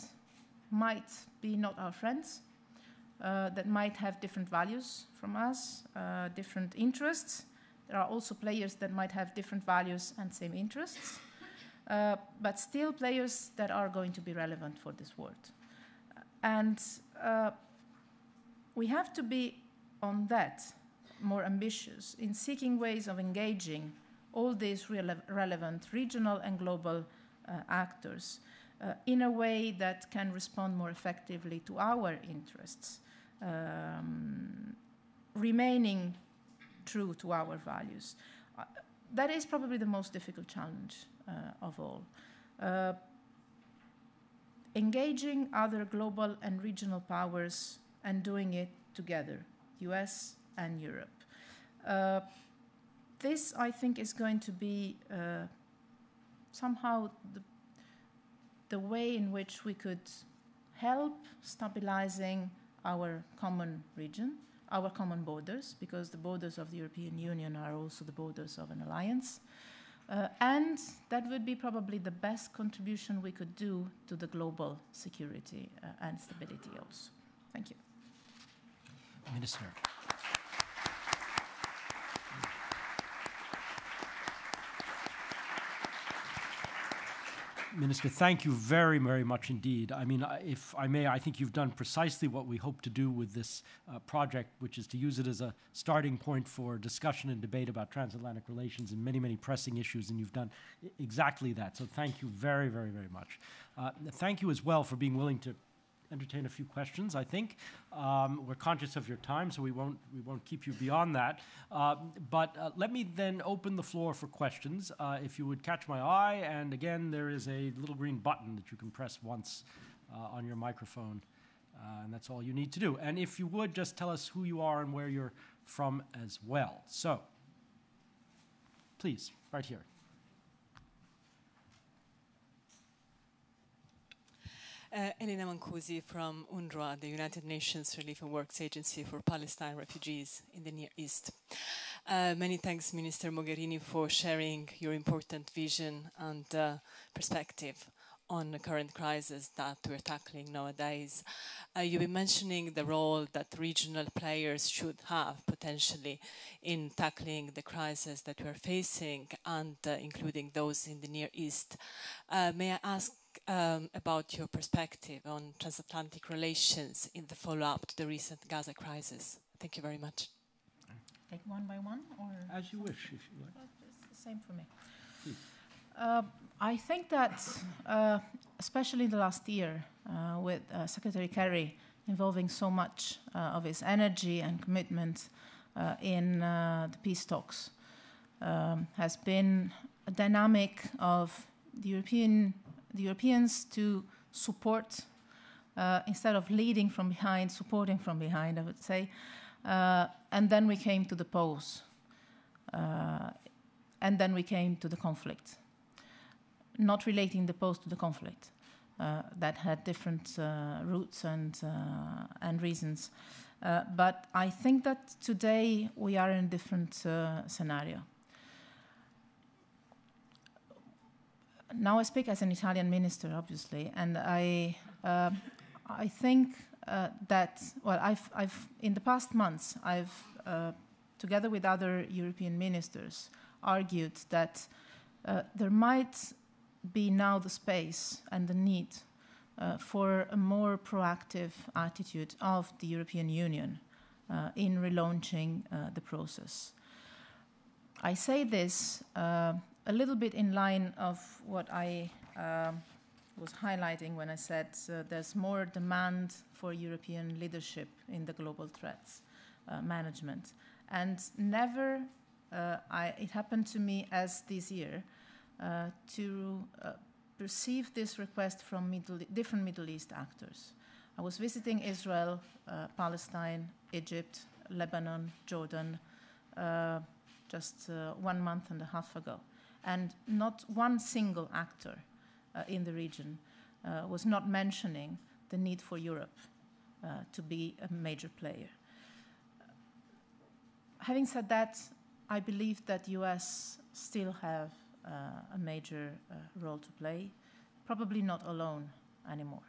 D: might be not our friends, that might have different values from us, different interests. There are also players that might have different values and same interests, but still players that are going to be relevant for this world. And we have to be on that more ambitious in seeking ways of engaging all these relevant regional and global actors in a way that can respond more effectively to our interests, remaining true to our values. That is probably the most difficult challenge of all. Engaging other global and regional powers and doing it together, US and Europe. This, I think, is going to be somehow the way in which we could help stabilizing our common region, our common borders, because the borders of the European Union are also the borders of an alliance. And that would be probably the best contribution we could do to the global security and stability also. Thank you.
A: Minister. Minister, thank you very, very much indeed. I mean, if I may, I think you've done precisely what we hope to do with this project, which is to use it as a starting point for discussion and debate about transatlantic relations and many, many pressing issues, and you've done exactly that. So thank you very, very, very much. Thank you as well for being willing to entertain a few questions, I think. We're conscious of your time, so we won't keep you beyond that. But let me then open the floor for questions. If you would catch my eye, and again, there is a little green button that you can press once on your microphone, and that's all you need to do. And if you would, just tell us who you are and where you're from as well. So, please, right here.
E: Elena Mancusi from UNRWA, the United Nations Relief and Works Agency for Palestine refugees in the Near East. Many thanks, Minister Mogherini, for sharing your important vision and perspective on the current crisis that we're tackling nowadays. You've been mentioning the role that regional players should have potentially in tackling the crisis that we're facing and including those in the Near East. May I ask about your perspective on transatlantic relations in the follow-up to the recent Gaza crisis? Thank you very much.
D: Take one by one, or
A: as you wish, if you like.
D: It's the same for me. I think that, especially in the last year, with Secretary Kerry involving so much of his energy and commitment in the peace talks, has been a dynamic of the Europeans to support, instead of leading from behind, supporting from behind, I would say. And then we came to the pause. And then we came to the conflict. Not relating the pause to the conflict. That had different roots and reasons. But I think that today we are in a different scenario. now I speak as an Italian minister, obviously, and I think that, well, I've in the past months, I've together with other European ministers, argued that there might be now the space and the need for a more proactive attitude of the European Union in relaunching the process. I say this a little bit in line of what I was highlighting when I said there's more demand for European leadership in the global threats management. And never, it happened to me as this year, to perceive this request from different Middle East actors. I was visiting Israel, Palestine, Egypt, Lebanon, Jordan, just 1 month and a half ago. And not one single actor in the region was not mentioning the need for Europe to be a major player. Having said that, I believe that US still have a major role to play, probably not alone anymore.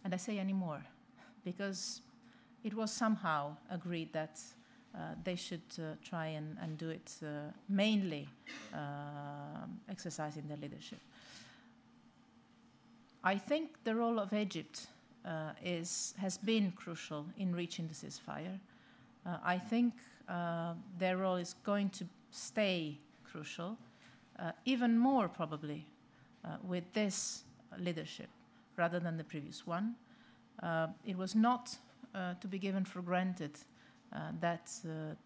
D: And I say anymore because it was somehow agreed that they should try and do it mainly exercising their leadership. I think the role of Egypt has been crucial in reaching the ceasefire. I think their role is going to stay crucial, even more probably with this leadership rather than the previous one. It was not to be given for granted that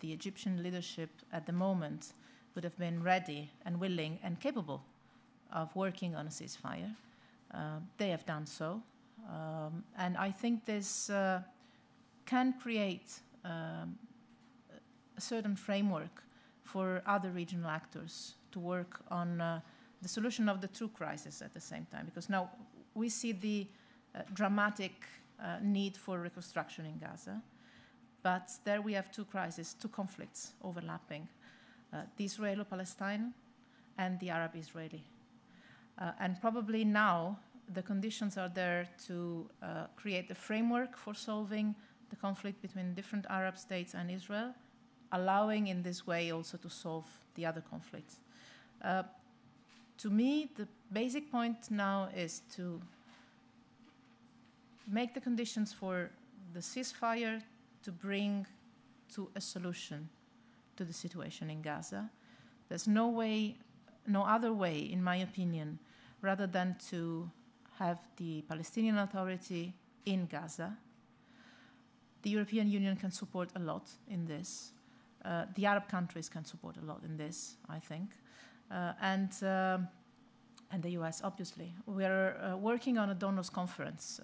D: the Egyptian leadership at the moment would have been ready and willing and capable of working on a ceasefire. They have done so. And I think this can create a certain framework for other regional actors to work on the solution of the two crises at the same time. Because now we see the dramatic need for reconstruction in Gaza. But there we have two crises, two conflicts overlapping, the Israelo-Palestine and the Arab-Israeli. And probably now the conditions are there to create a framework for solving the conflict between different Arab states and Israel, allowing in this way also to solve the other conflicts. To me, the basic point now is to make the conditions for the ceasefire to bring to a solution to the situation in Gaza. There's no other way, in my opinion, rather than to have the Palestinian Authority in Gaza. The European Union can support a lot in this. The Arab countries can support a lot in this, I think. And the US, obviously. We're working on a donors conference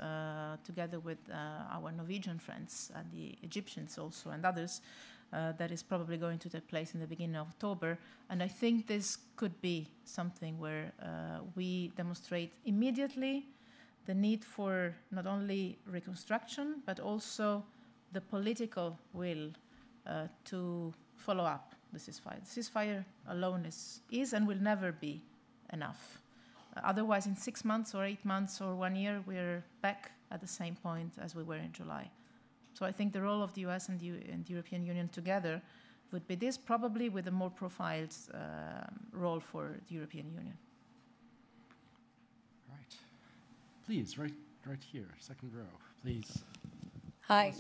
D: together with our Norwegian friends and the Egyptians also and others that is probably going to take place in the beginning of October. And I think this could be something where we demonstrate immediately the need for not only reconstruction, but also the political will to follow up the ceasefire. The ceasefire alone is and will never be enough. Otherwise, in 6 months or 8 months or 1 year, we're back at the same point as we were in July. So I think the role of the US and the European Union together would be this, probably with a more profiled role for the European Union.
A: Right. Please, right here, second row, please.
F: Hi,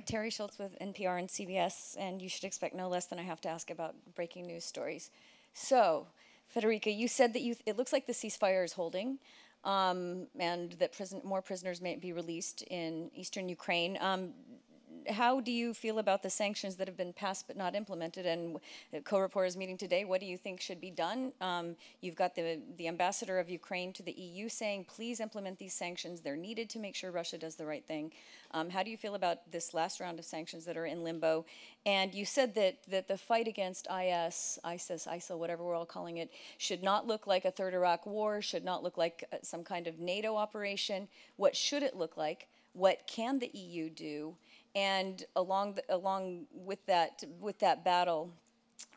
F: Terry Schultz with NPR and CBS, and you should expect no less than I have to ask about breaking news stories. So, Federica, you said that it looks like the ceasefire is holding, and that more prisoners may be released in eastern Ukraine. How do you feel about the sanctions that have been passed but not implemented? And the co-reporter is meeting today. What do you think should be done? You've got the ambassador of Ukraine to the EU saying, please implement these sanctions. They're needed to make sure Russia does the right thing. How do you feel about this last round of sanctions that are in limbo? And you said that the fight against ISIS, ISIL, whatever we're all calling it, should not look like a third Iraq war, should not look like some kind of NATO operation. What should it look like? What can the EU do? And along with that battle,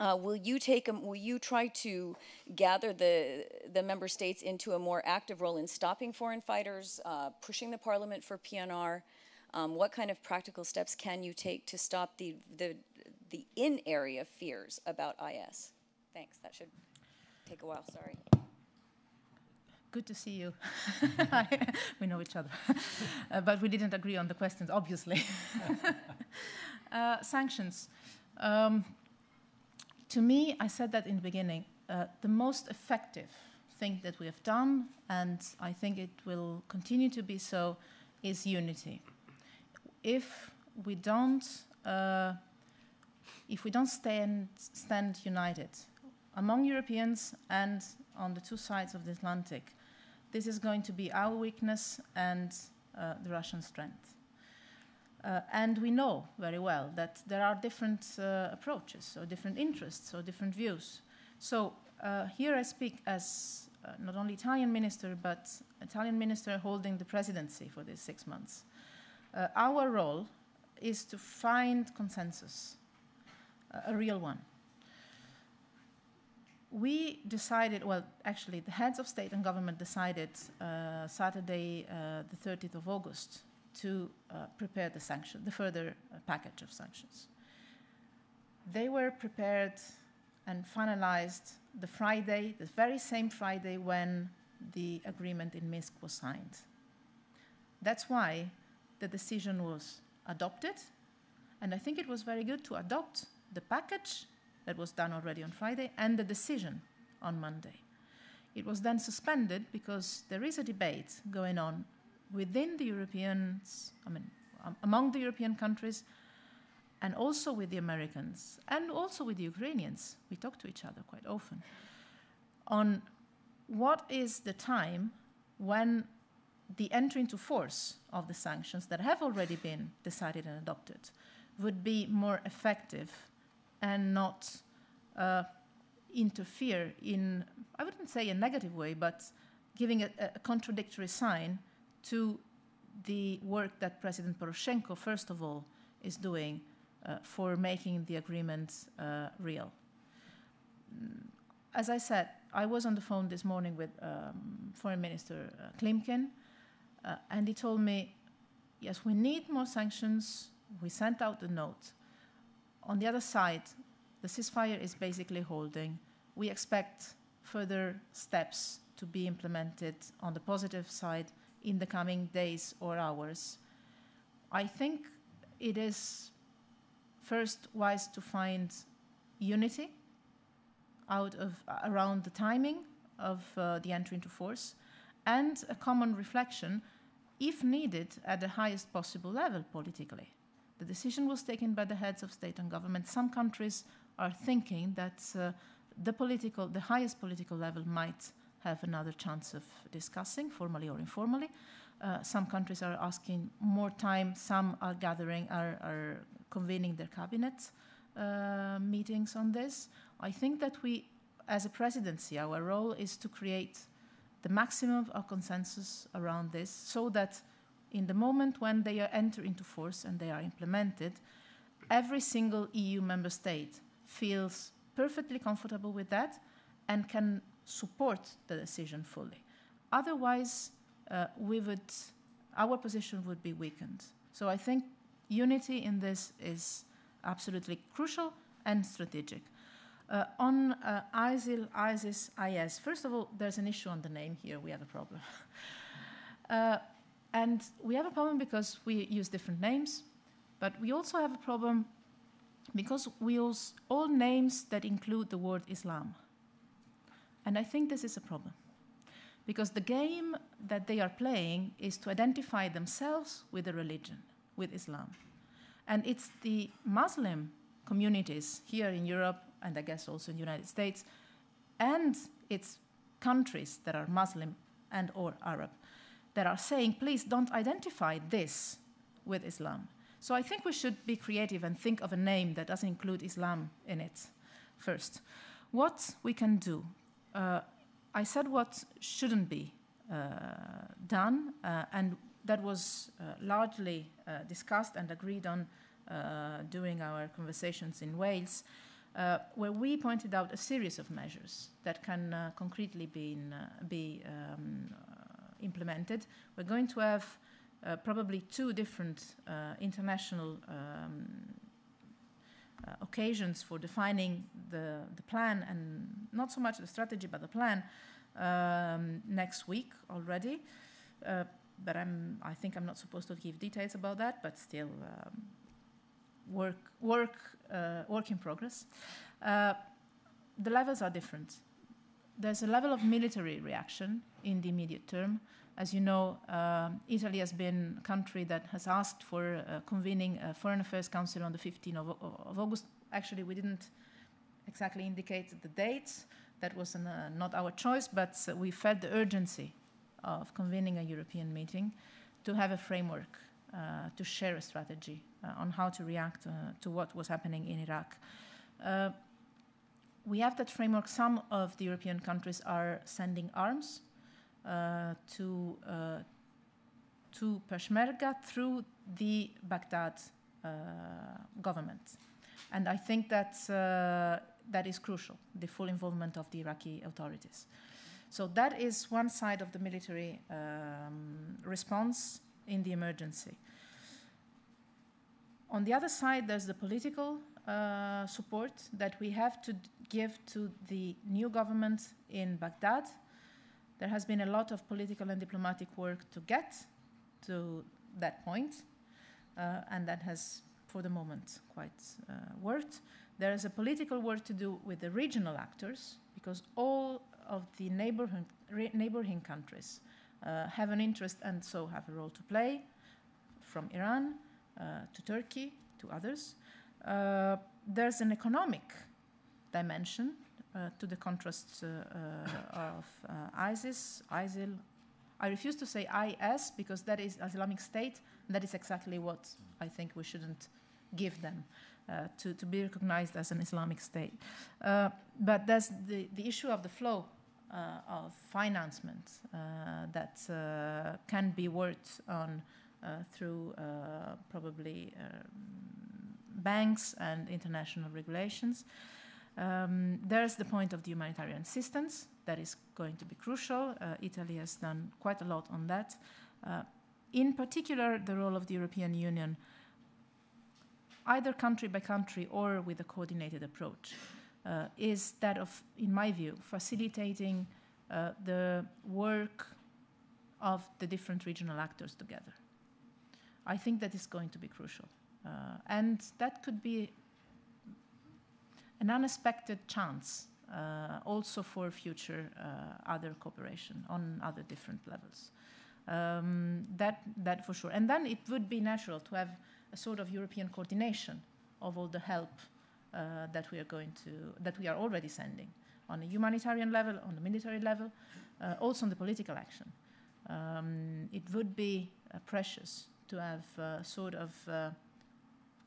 F: Will you try to gather the member states into a more active role in stopping foreign fighters, pushing the parliament for PNR? What kind of practical steps can you take to stop the in-area fears about IS? Thanks. That should take a while. Sorry.
D: Good to see you. We know each other. But we didn't agree on the questions, obviously. Sanctions. To me, I said that in the beginning, the most effective thing that we have done, and I think it will continue to be so, is unity. If we don't stand united among Europeans and on the two sides of the Atlantic, this is going to be our weakness and the Russian strength. And we know very well that there are different approaches, or different interests, or different views. So here I speak as not only Italian minister, but Italian minister holding the presidency for these 6 months. Our role is to find consensus, a real one. We decided, well, actually, the heads of state and government decided Saturday, the 30th of August, to prepare the further package of sanctions. They were prepared and finalized the very same Friday when the agreement in Minsk was signed. That's why the decision was adopted, and I think it was very good to adopt the package that was done already on Friday and the decision on Monday. It was then suspended because there is a debate going on within the Europeans, among the European countries, and also with the Americans, and also with the Ukrainians. We talk to each other quite often, on what is the time when the entry into force of the sanctions that have already been decided and adopted would be more effective and not interfere in, I wouldn't say a negative way, but giving a contradictory sign to the work that President Poroshenko, first of all, is doing for making the agreement real. As I said, I was on the phone this morning with Foreign Minister Klimkin, and he told me, yes, we need more sanctions. We sent out the note. On the other side, the ceasefire is basically holding. We expect further steps to be implemented on the positive side in the coming days or hours. I think it is first wise to find unity around the timing of the entry into force, and a common reflection, if needed, at the highest possible level politically. The decision was taken by the heads of state and government. Some countries are thinking that the highest political level might have another chance of discussing, formally or informally. Some countries are asking more time. Some are are convening their cabinet meetings on this. I think that we, as a presidency, our role is to create the maximum of consensus around this, so that in the moment when they enter into force and they are implemented, every single EU member state feels perfectly comfortable with that and can support the decision fully. Otherwise, our position would be weakened. So I think unity in this is absolutely crucial and strategic. On ISIL, ISIS, IS, first of all, there's an issue on the name here. We have a problem. And we have a problem because we use different names, but we also have a problem because we use all names that include the word Islam. And I think this is a problem, because the game that they are playing is to identify themselves with a religion, with Islam. And it's the Muslim communities here in Europe, and I guess also in the United States, and it's countries that are Muslim and or Arab, that are saying, please don't identify this with Islam. So I think we should be creative and think of a name that doesn't include Islam in it first. What we can do, I said what shouldn't be done, and that was largely discussed and agreed on during our conversations in Wales. where we pointed out a series of measures that can concretely be implemented. We're going to have probably two different international occasions for defining the plan, and not so much the strategy, but the plan next week already. But I think I'm not supposed to give details about that, but still work in progress. The levels are different. There's a level of military reaction in the immediate term. As you know, Italy has been a country that has asked for convening a Foreign Affairs Council on the 15th of August. Actually, we didn't exactly indicate the dates. That was not our choice, but we felt the urgency of convening a European meeting to have a framework, to share a strategy on how to react to what was happening in Iraq. We have that framework. Some of the European countries are sending arms to Peshmerga through the Baghdad government. And I think that is crucial, the full involvement of the Iraqi authorities. So that is one side of the military response in the emergency. On the other side, there's the political support that we have to give to the new government in Baghdad. There has been a lot of political and diplomatic work to get to that point, and that has, for the moment, quite worked. There is a political work to do with the regional actors, because all of the neighboring countries have an interest and so have a role to play, from Iran to Turkey to others. There's an economic dimension to the contrasts of ISIL. I refuse to say IS because that is Islamic State, and that is exactly what I think we shouldn't give them to be recognized as an Islamic State. But there's the issue of the flow of financement that can be worked on through probably banks and international regulations. There's the point of the humanitarian assistance that is going to be crucial. Italy has done quite a lot on that. In particular, the role of the European Union, either country by country or with a coordinated approach, is that of, in my view, facilitating the work of the different regional actors together. I think that is going to be crucial. And that could be an unexpected chance also for future other cooperation on other different levels. That for sure. And then it would be natural to have a sort of European coordination of all the help that we are already sending on a humanitarian level, on the military level, also on the political action. It would be precious to have a sort of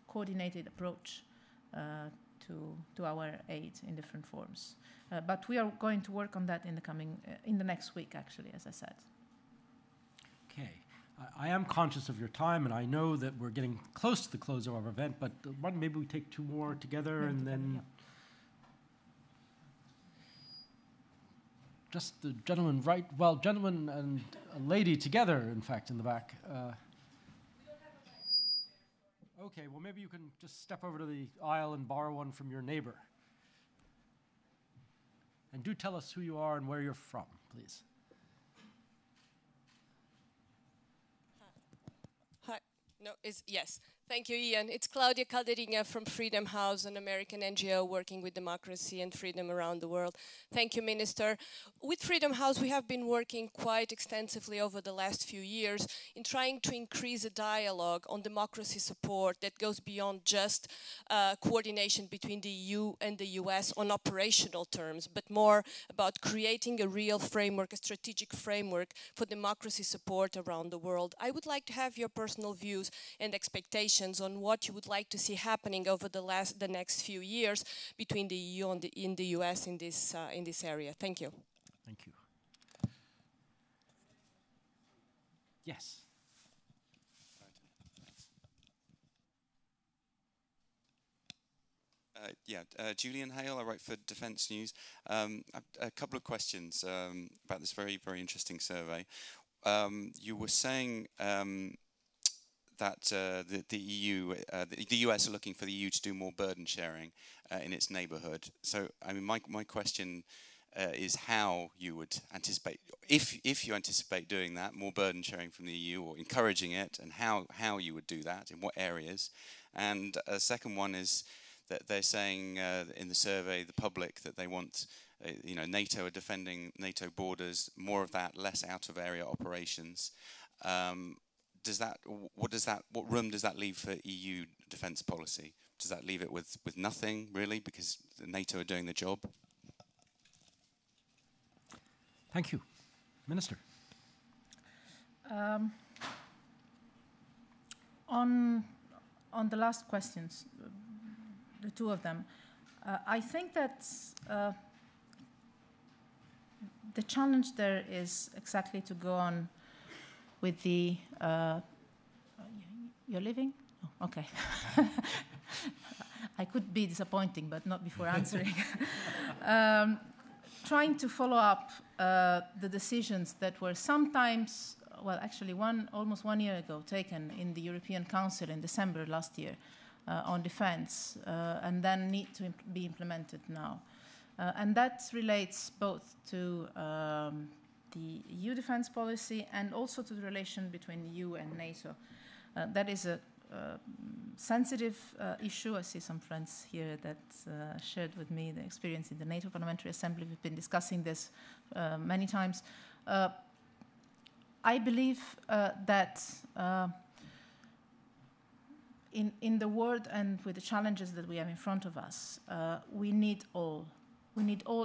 D: coordinated approach to our aid in different forms. But we are going to work on that in the next week, actually, as I said.
A: Okay. I am conscious of your time, and I know that we're getting close to the close of our event, but maybe we take two more together and then... Yeah. Just the gentleman gentleman and a lady together, in fact, in the back. Okay, well, maybe you can just step over to the aisle and borrow one from your neighbor. And do tell us who you are and where you're from, please.
G: Hi. No, yes. Thank you, Ian. It's Claudia Calderinha from Freedom House, an American NGO working with democracy and freedom around the world. Thank you, Minister. With Freedom House, we have been working quite extensively over the last few years in trying to increase a dialogue on democracy support that goes beyond just coordination between the EU and the US on operational terms, but more about creating a real framework, a strategic framework for democracy support around the world. I would like to have your personal views and expectations on what you would like to see happening over the next few years between the EU and in the US in this area. Thank you.
A: Thank you. Yes.
H: Julian Hale, I write for Defence News. I've a couple of questions about this very, very interesting survey. You were saying that the EU, the US are looking for the EU to do more burden sharing in its neighbourhood. So, I mean, my question is how you would anticipate, if you anticipate doing that, more burden sharing from the EU or encouraging it, and how you would do that, in what areas. And a second one is that they're saying in the survey, the public, that they want, NATO are defending NATO borders, more of that, less out of area operations. What room does that leave for EU defence policy? Does that leave it with nothing, really, because the NATO are doing the job?
A: Thank you. Minister.
D: On the last questions, the two of them, I think that the challenge there is exactly to go on with the... you're leaving? Oh, okay. I could be disappointing, but not before answering. Trying to follow up the decisions that were sometimes, well, actually almost 1 year ago, taken in the European Council in December last year on defense, and then need to be implemented now. And that relates both to the EU defense policy and also to the relation between EU and NATO. That is a sensitive issue. I see some friends here that shared with me the experience in the NATO Parliamentary Assembly. We've been discussing this many times. I believe that in the world and with the challenges that we have in front of us, we need all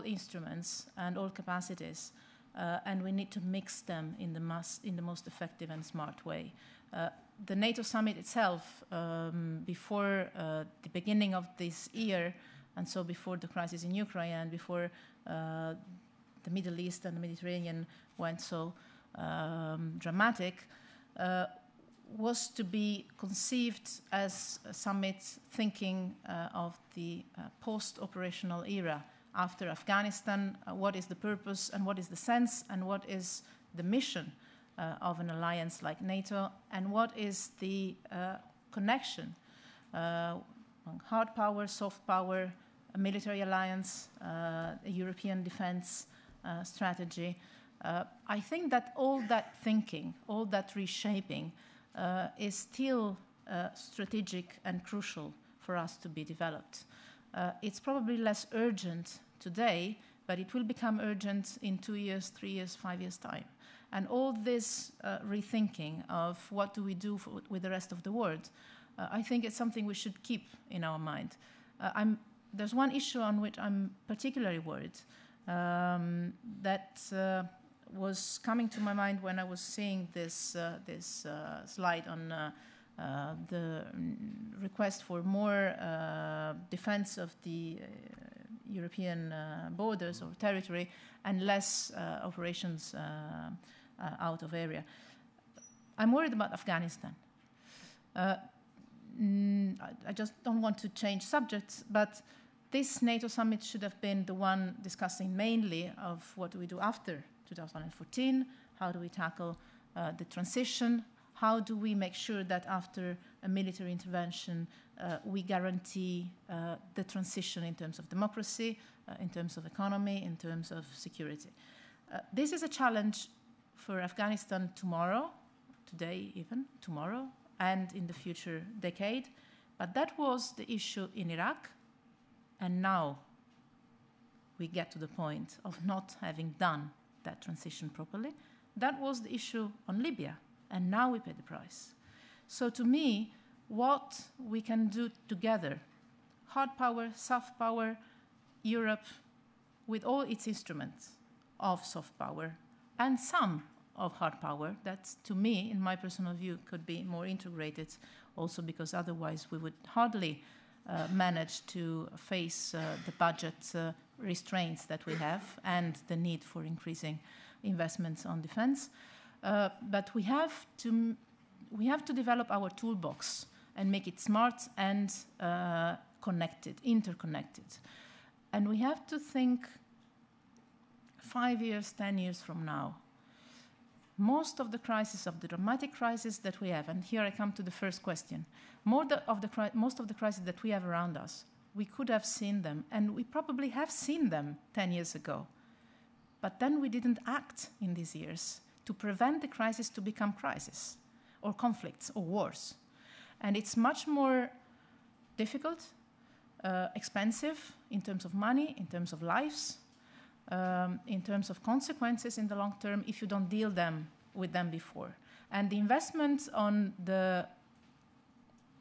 D: instruments and all capacities, and we need to mix them in the most effective and smart way. The NATO summit itself, before the beginning of this year, and so before the crisis in Ukraine and before the Middle East and the Mediterranean went so dramatic, was to be conceived as a summit thinking of the post-operational era after Afghanistan. What is the purpose and what is the sense and what is the mission of an alliance like NATO, and what is the connection among hard power, soft power, a military alliance, a European defense strategy. I think that all that thinking, all that reshaping is still strategic and crucial for us to be developed. It's probably less urgent today, but it will become urgent in 2 years, 3 years, 5 years' time. And all this rethinking of what do we do with the rest of the world, I think it's something we should keep in our mind. There's one issue on which I'm particularly worried that was coming to my mind when I was seeing this slide on the request for more defense of the European borders or territory and less operations out of area. I'm worried about Afghanistan. I just don't want to change subjects, but this NATO summit should have been the one discussing mainly of what do we do after 2014, how do we tackle the transition, how do we make sure that after a military intervention we guarantee the transition in terms of democracy, in terms of economy, in terms of security. This is a challenge for Afghanistan tomorrow, today even, tomorrow, and in the future decade. But that was the issue in Iraq, and now we get to the point of not having done that transition properly. That was the issue on Libya, and now we pay the price. So to me, what we can do together, hard power, soft power, Europe, with all its instruments of soft power, and some of hard power that, to me, in my personal view, could be more integrated, also because otherwise we would hardly manage to face the budget restraints that we have and the need for increasing investments on defense. But we have to develop our toolbox and make it smart and connected, interconnected. And we have to think 5 years, 10 years from now. Most of the crises, of the dramatic crises that we have, and here I come to the first question, most of the crises that we have around us, we could have seen them, and we probably have seen them 10 years ago. But then we didn't act in these years to prevent the crisis to become crisis, or conflicts, or wars. And it's much more difficult, expensive in terms of money, in terms of lives, in terms of consequences in the long term if you don't deal with them before. And the investment on the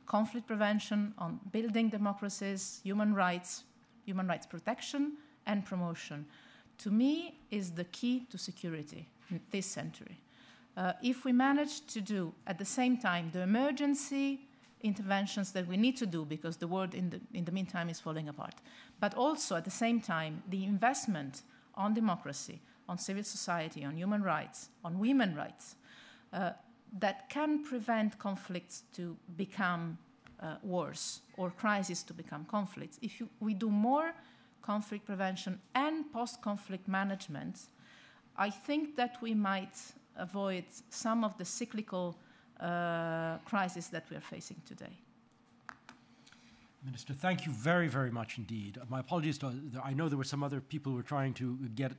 D: conflict prevention, on building democracies, human rights protection and promotion, to me is the key to security in this century. If we manage to do at the same time the emergency interventions that we need to do because the world in the meantime is falling apart, but also at the same time the investment on democracy, on civil society, on human rights, on women's rights, that can prevent conflicts to become wars or crises to become conflicts. If we do more conflict prevention and post-conflict management, I think that we might avoid some of the cyclical crises that we are facing today.
A: Minister, thank you very, very much indeed. My apologies to, I know there were some other people who were trying to get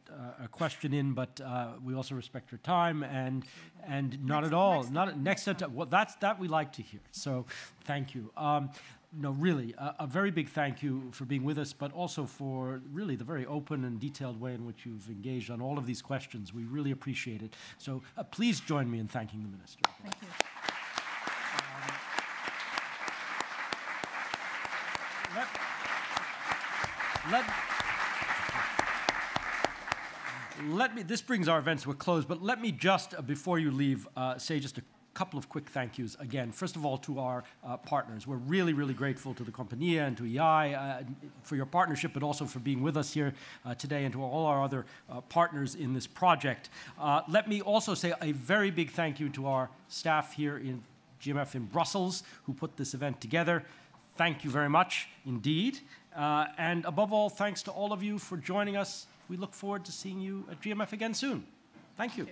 A: a question in, but we also respect your time and not at all. Next time, well, that we like to hear. So thank you. No, really, a very big thank you for being with us, but also for really the very open and detailed way in which you've engaged on all of these questions. We really appreciate it. So please join me in thanking the Minister.
D: Thank you.
A: This brings our events to a close, but let me just, before you leave, say just a couple of quick thank yous. Again, first of all, to our partners. We're really, really grateful to the Compagnia and to EI for your partnership, but also for being with us here today, and to all our other partners in this project. Let me also say a very big thank you to our staff here in GMF in Brussels, who put this event together. Thank you very much indeed. And above all, thanks to all of you for joining us. We look forward to seeing you at GMF again soon. Thank you.